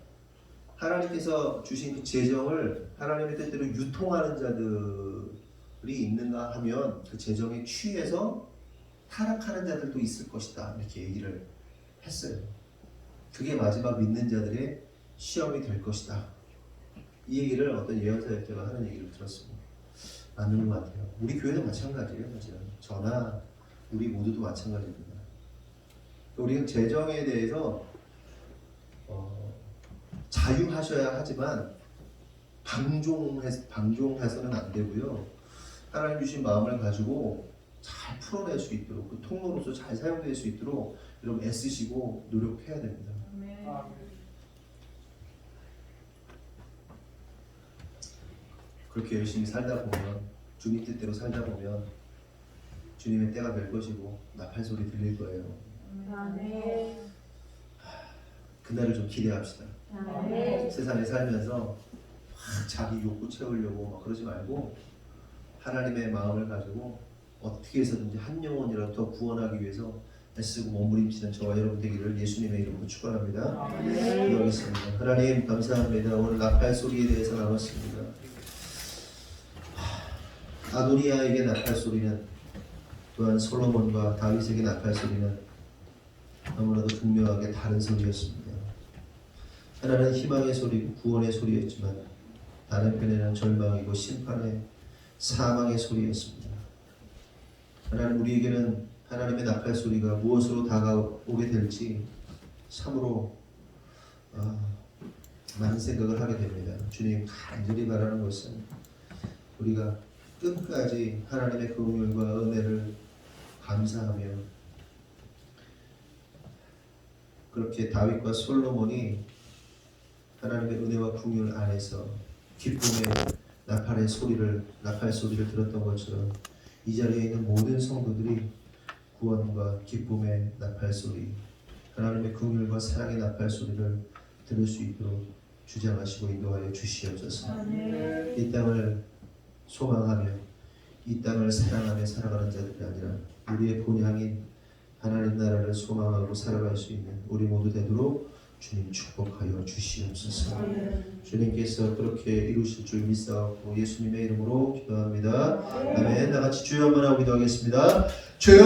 하나님께서 주신 그 재정을 하나님의 뜻대로 유통하는 자들이 있는가 하면 그 재정에 취해서 타락하는 자들도 있을 것이다 이렇게 얘기를 했어요. 그게 마지막 믿는 자들의 시험이 될 것이다. 이 얘기를 어떤 예언사역자가 하는 얘기를 들었습니다. 맞는 것 같아요. 우리 교회도 마찬가지예요. 사실은 저나 우리 모두도 마찬가지입니다. 우리는 재정에 대해서 자유하셔야 하지만 방종해서는 안 되고요. 하나님 주신 마음을 가지고 잘 풀어낼 수 있도록 그 통로로서 잘 사용될 수 있도록 여러분 애쓰시고 노력해야 됩니다. 그렇게 열심히 살다 보면 주님 뜻대로 살다 보면 주님의 때가 될 것이고 나팔 소리 들릴 거예요. 그날을 좀 기대합시다. 세상에 살면서 막 자기 욕구 채우려고 막 그러지 말고 하나님의 마음을 가지고 어떻게 해서든지 한 영혼이라도 더 구원하기 위해서 애쓰고 몸부림치는 저와 여러분 되기를 예수님의 이름으로 축원합니다. 기도하겠습니다. 하나님 감사합니다. 오늘 나팔 소리에 대해서 나눴습니다. 아도니아에게 나팔 소리는 또한 솔로몬과 다윗에게 나팔 소리는 너무나도 분명하게 다른 소리였습니다. 하나는 희망의 소리고 구원의 소리였지만 다른 편에는 절망이고 심판의 사망의 소리였습니다. 하나님 우리에게는 하나님의 나팔 소리가 무엇으로 다가오게 될지 참으로 많은 생각을 하게 됩니다. 주님 간절히 바라는 것은 우리가 끝까지 하나님의 긍휼과 은혜를 감사하며 그렇게 다윗과 솔로몬이 하나님의 은혜와 긍휼 안에서 기쁨의 나팔 소리를 들었던 것처럼 이 자리에 있는 모든 성도들이 구원과 기쁨의 나팔 소리, 하나님의 긍휼과 사랑의 나팔 소리를 들을 수 있도록 주장하시고 인도하여 주시옵소서. 이 땅을 소망하며 이 땅을 사랑하며 살아가는 자들이 아니라 우리의 본향인 하나님 나라를 소망하고 살아갈 수 있는 우리 모두 되도록 주님 축복하여 주시옵소서. 주님께서 그렇게 이루실 줄 믿사옵고 예수님의 이름으로 기도합니다. 아멘. 나같이 주여 한번 하고 기도하겠습니다. 주여!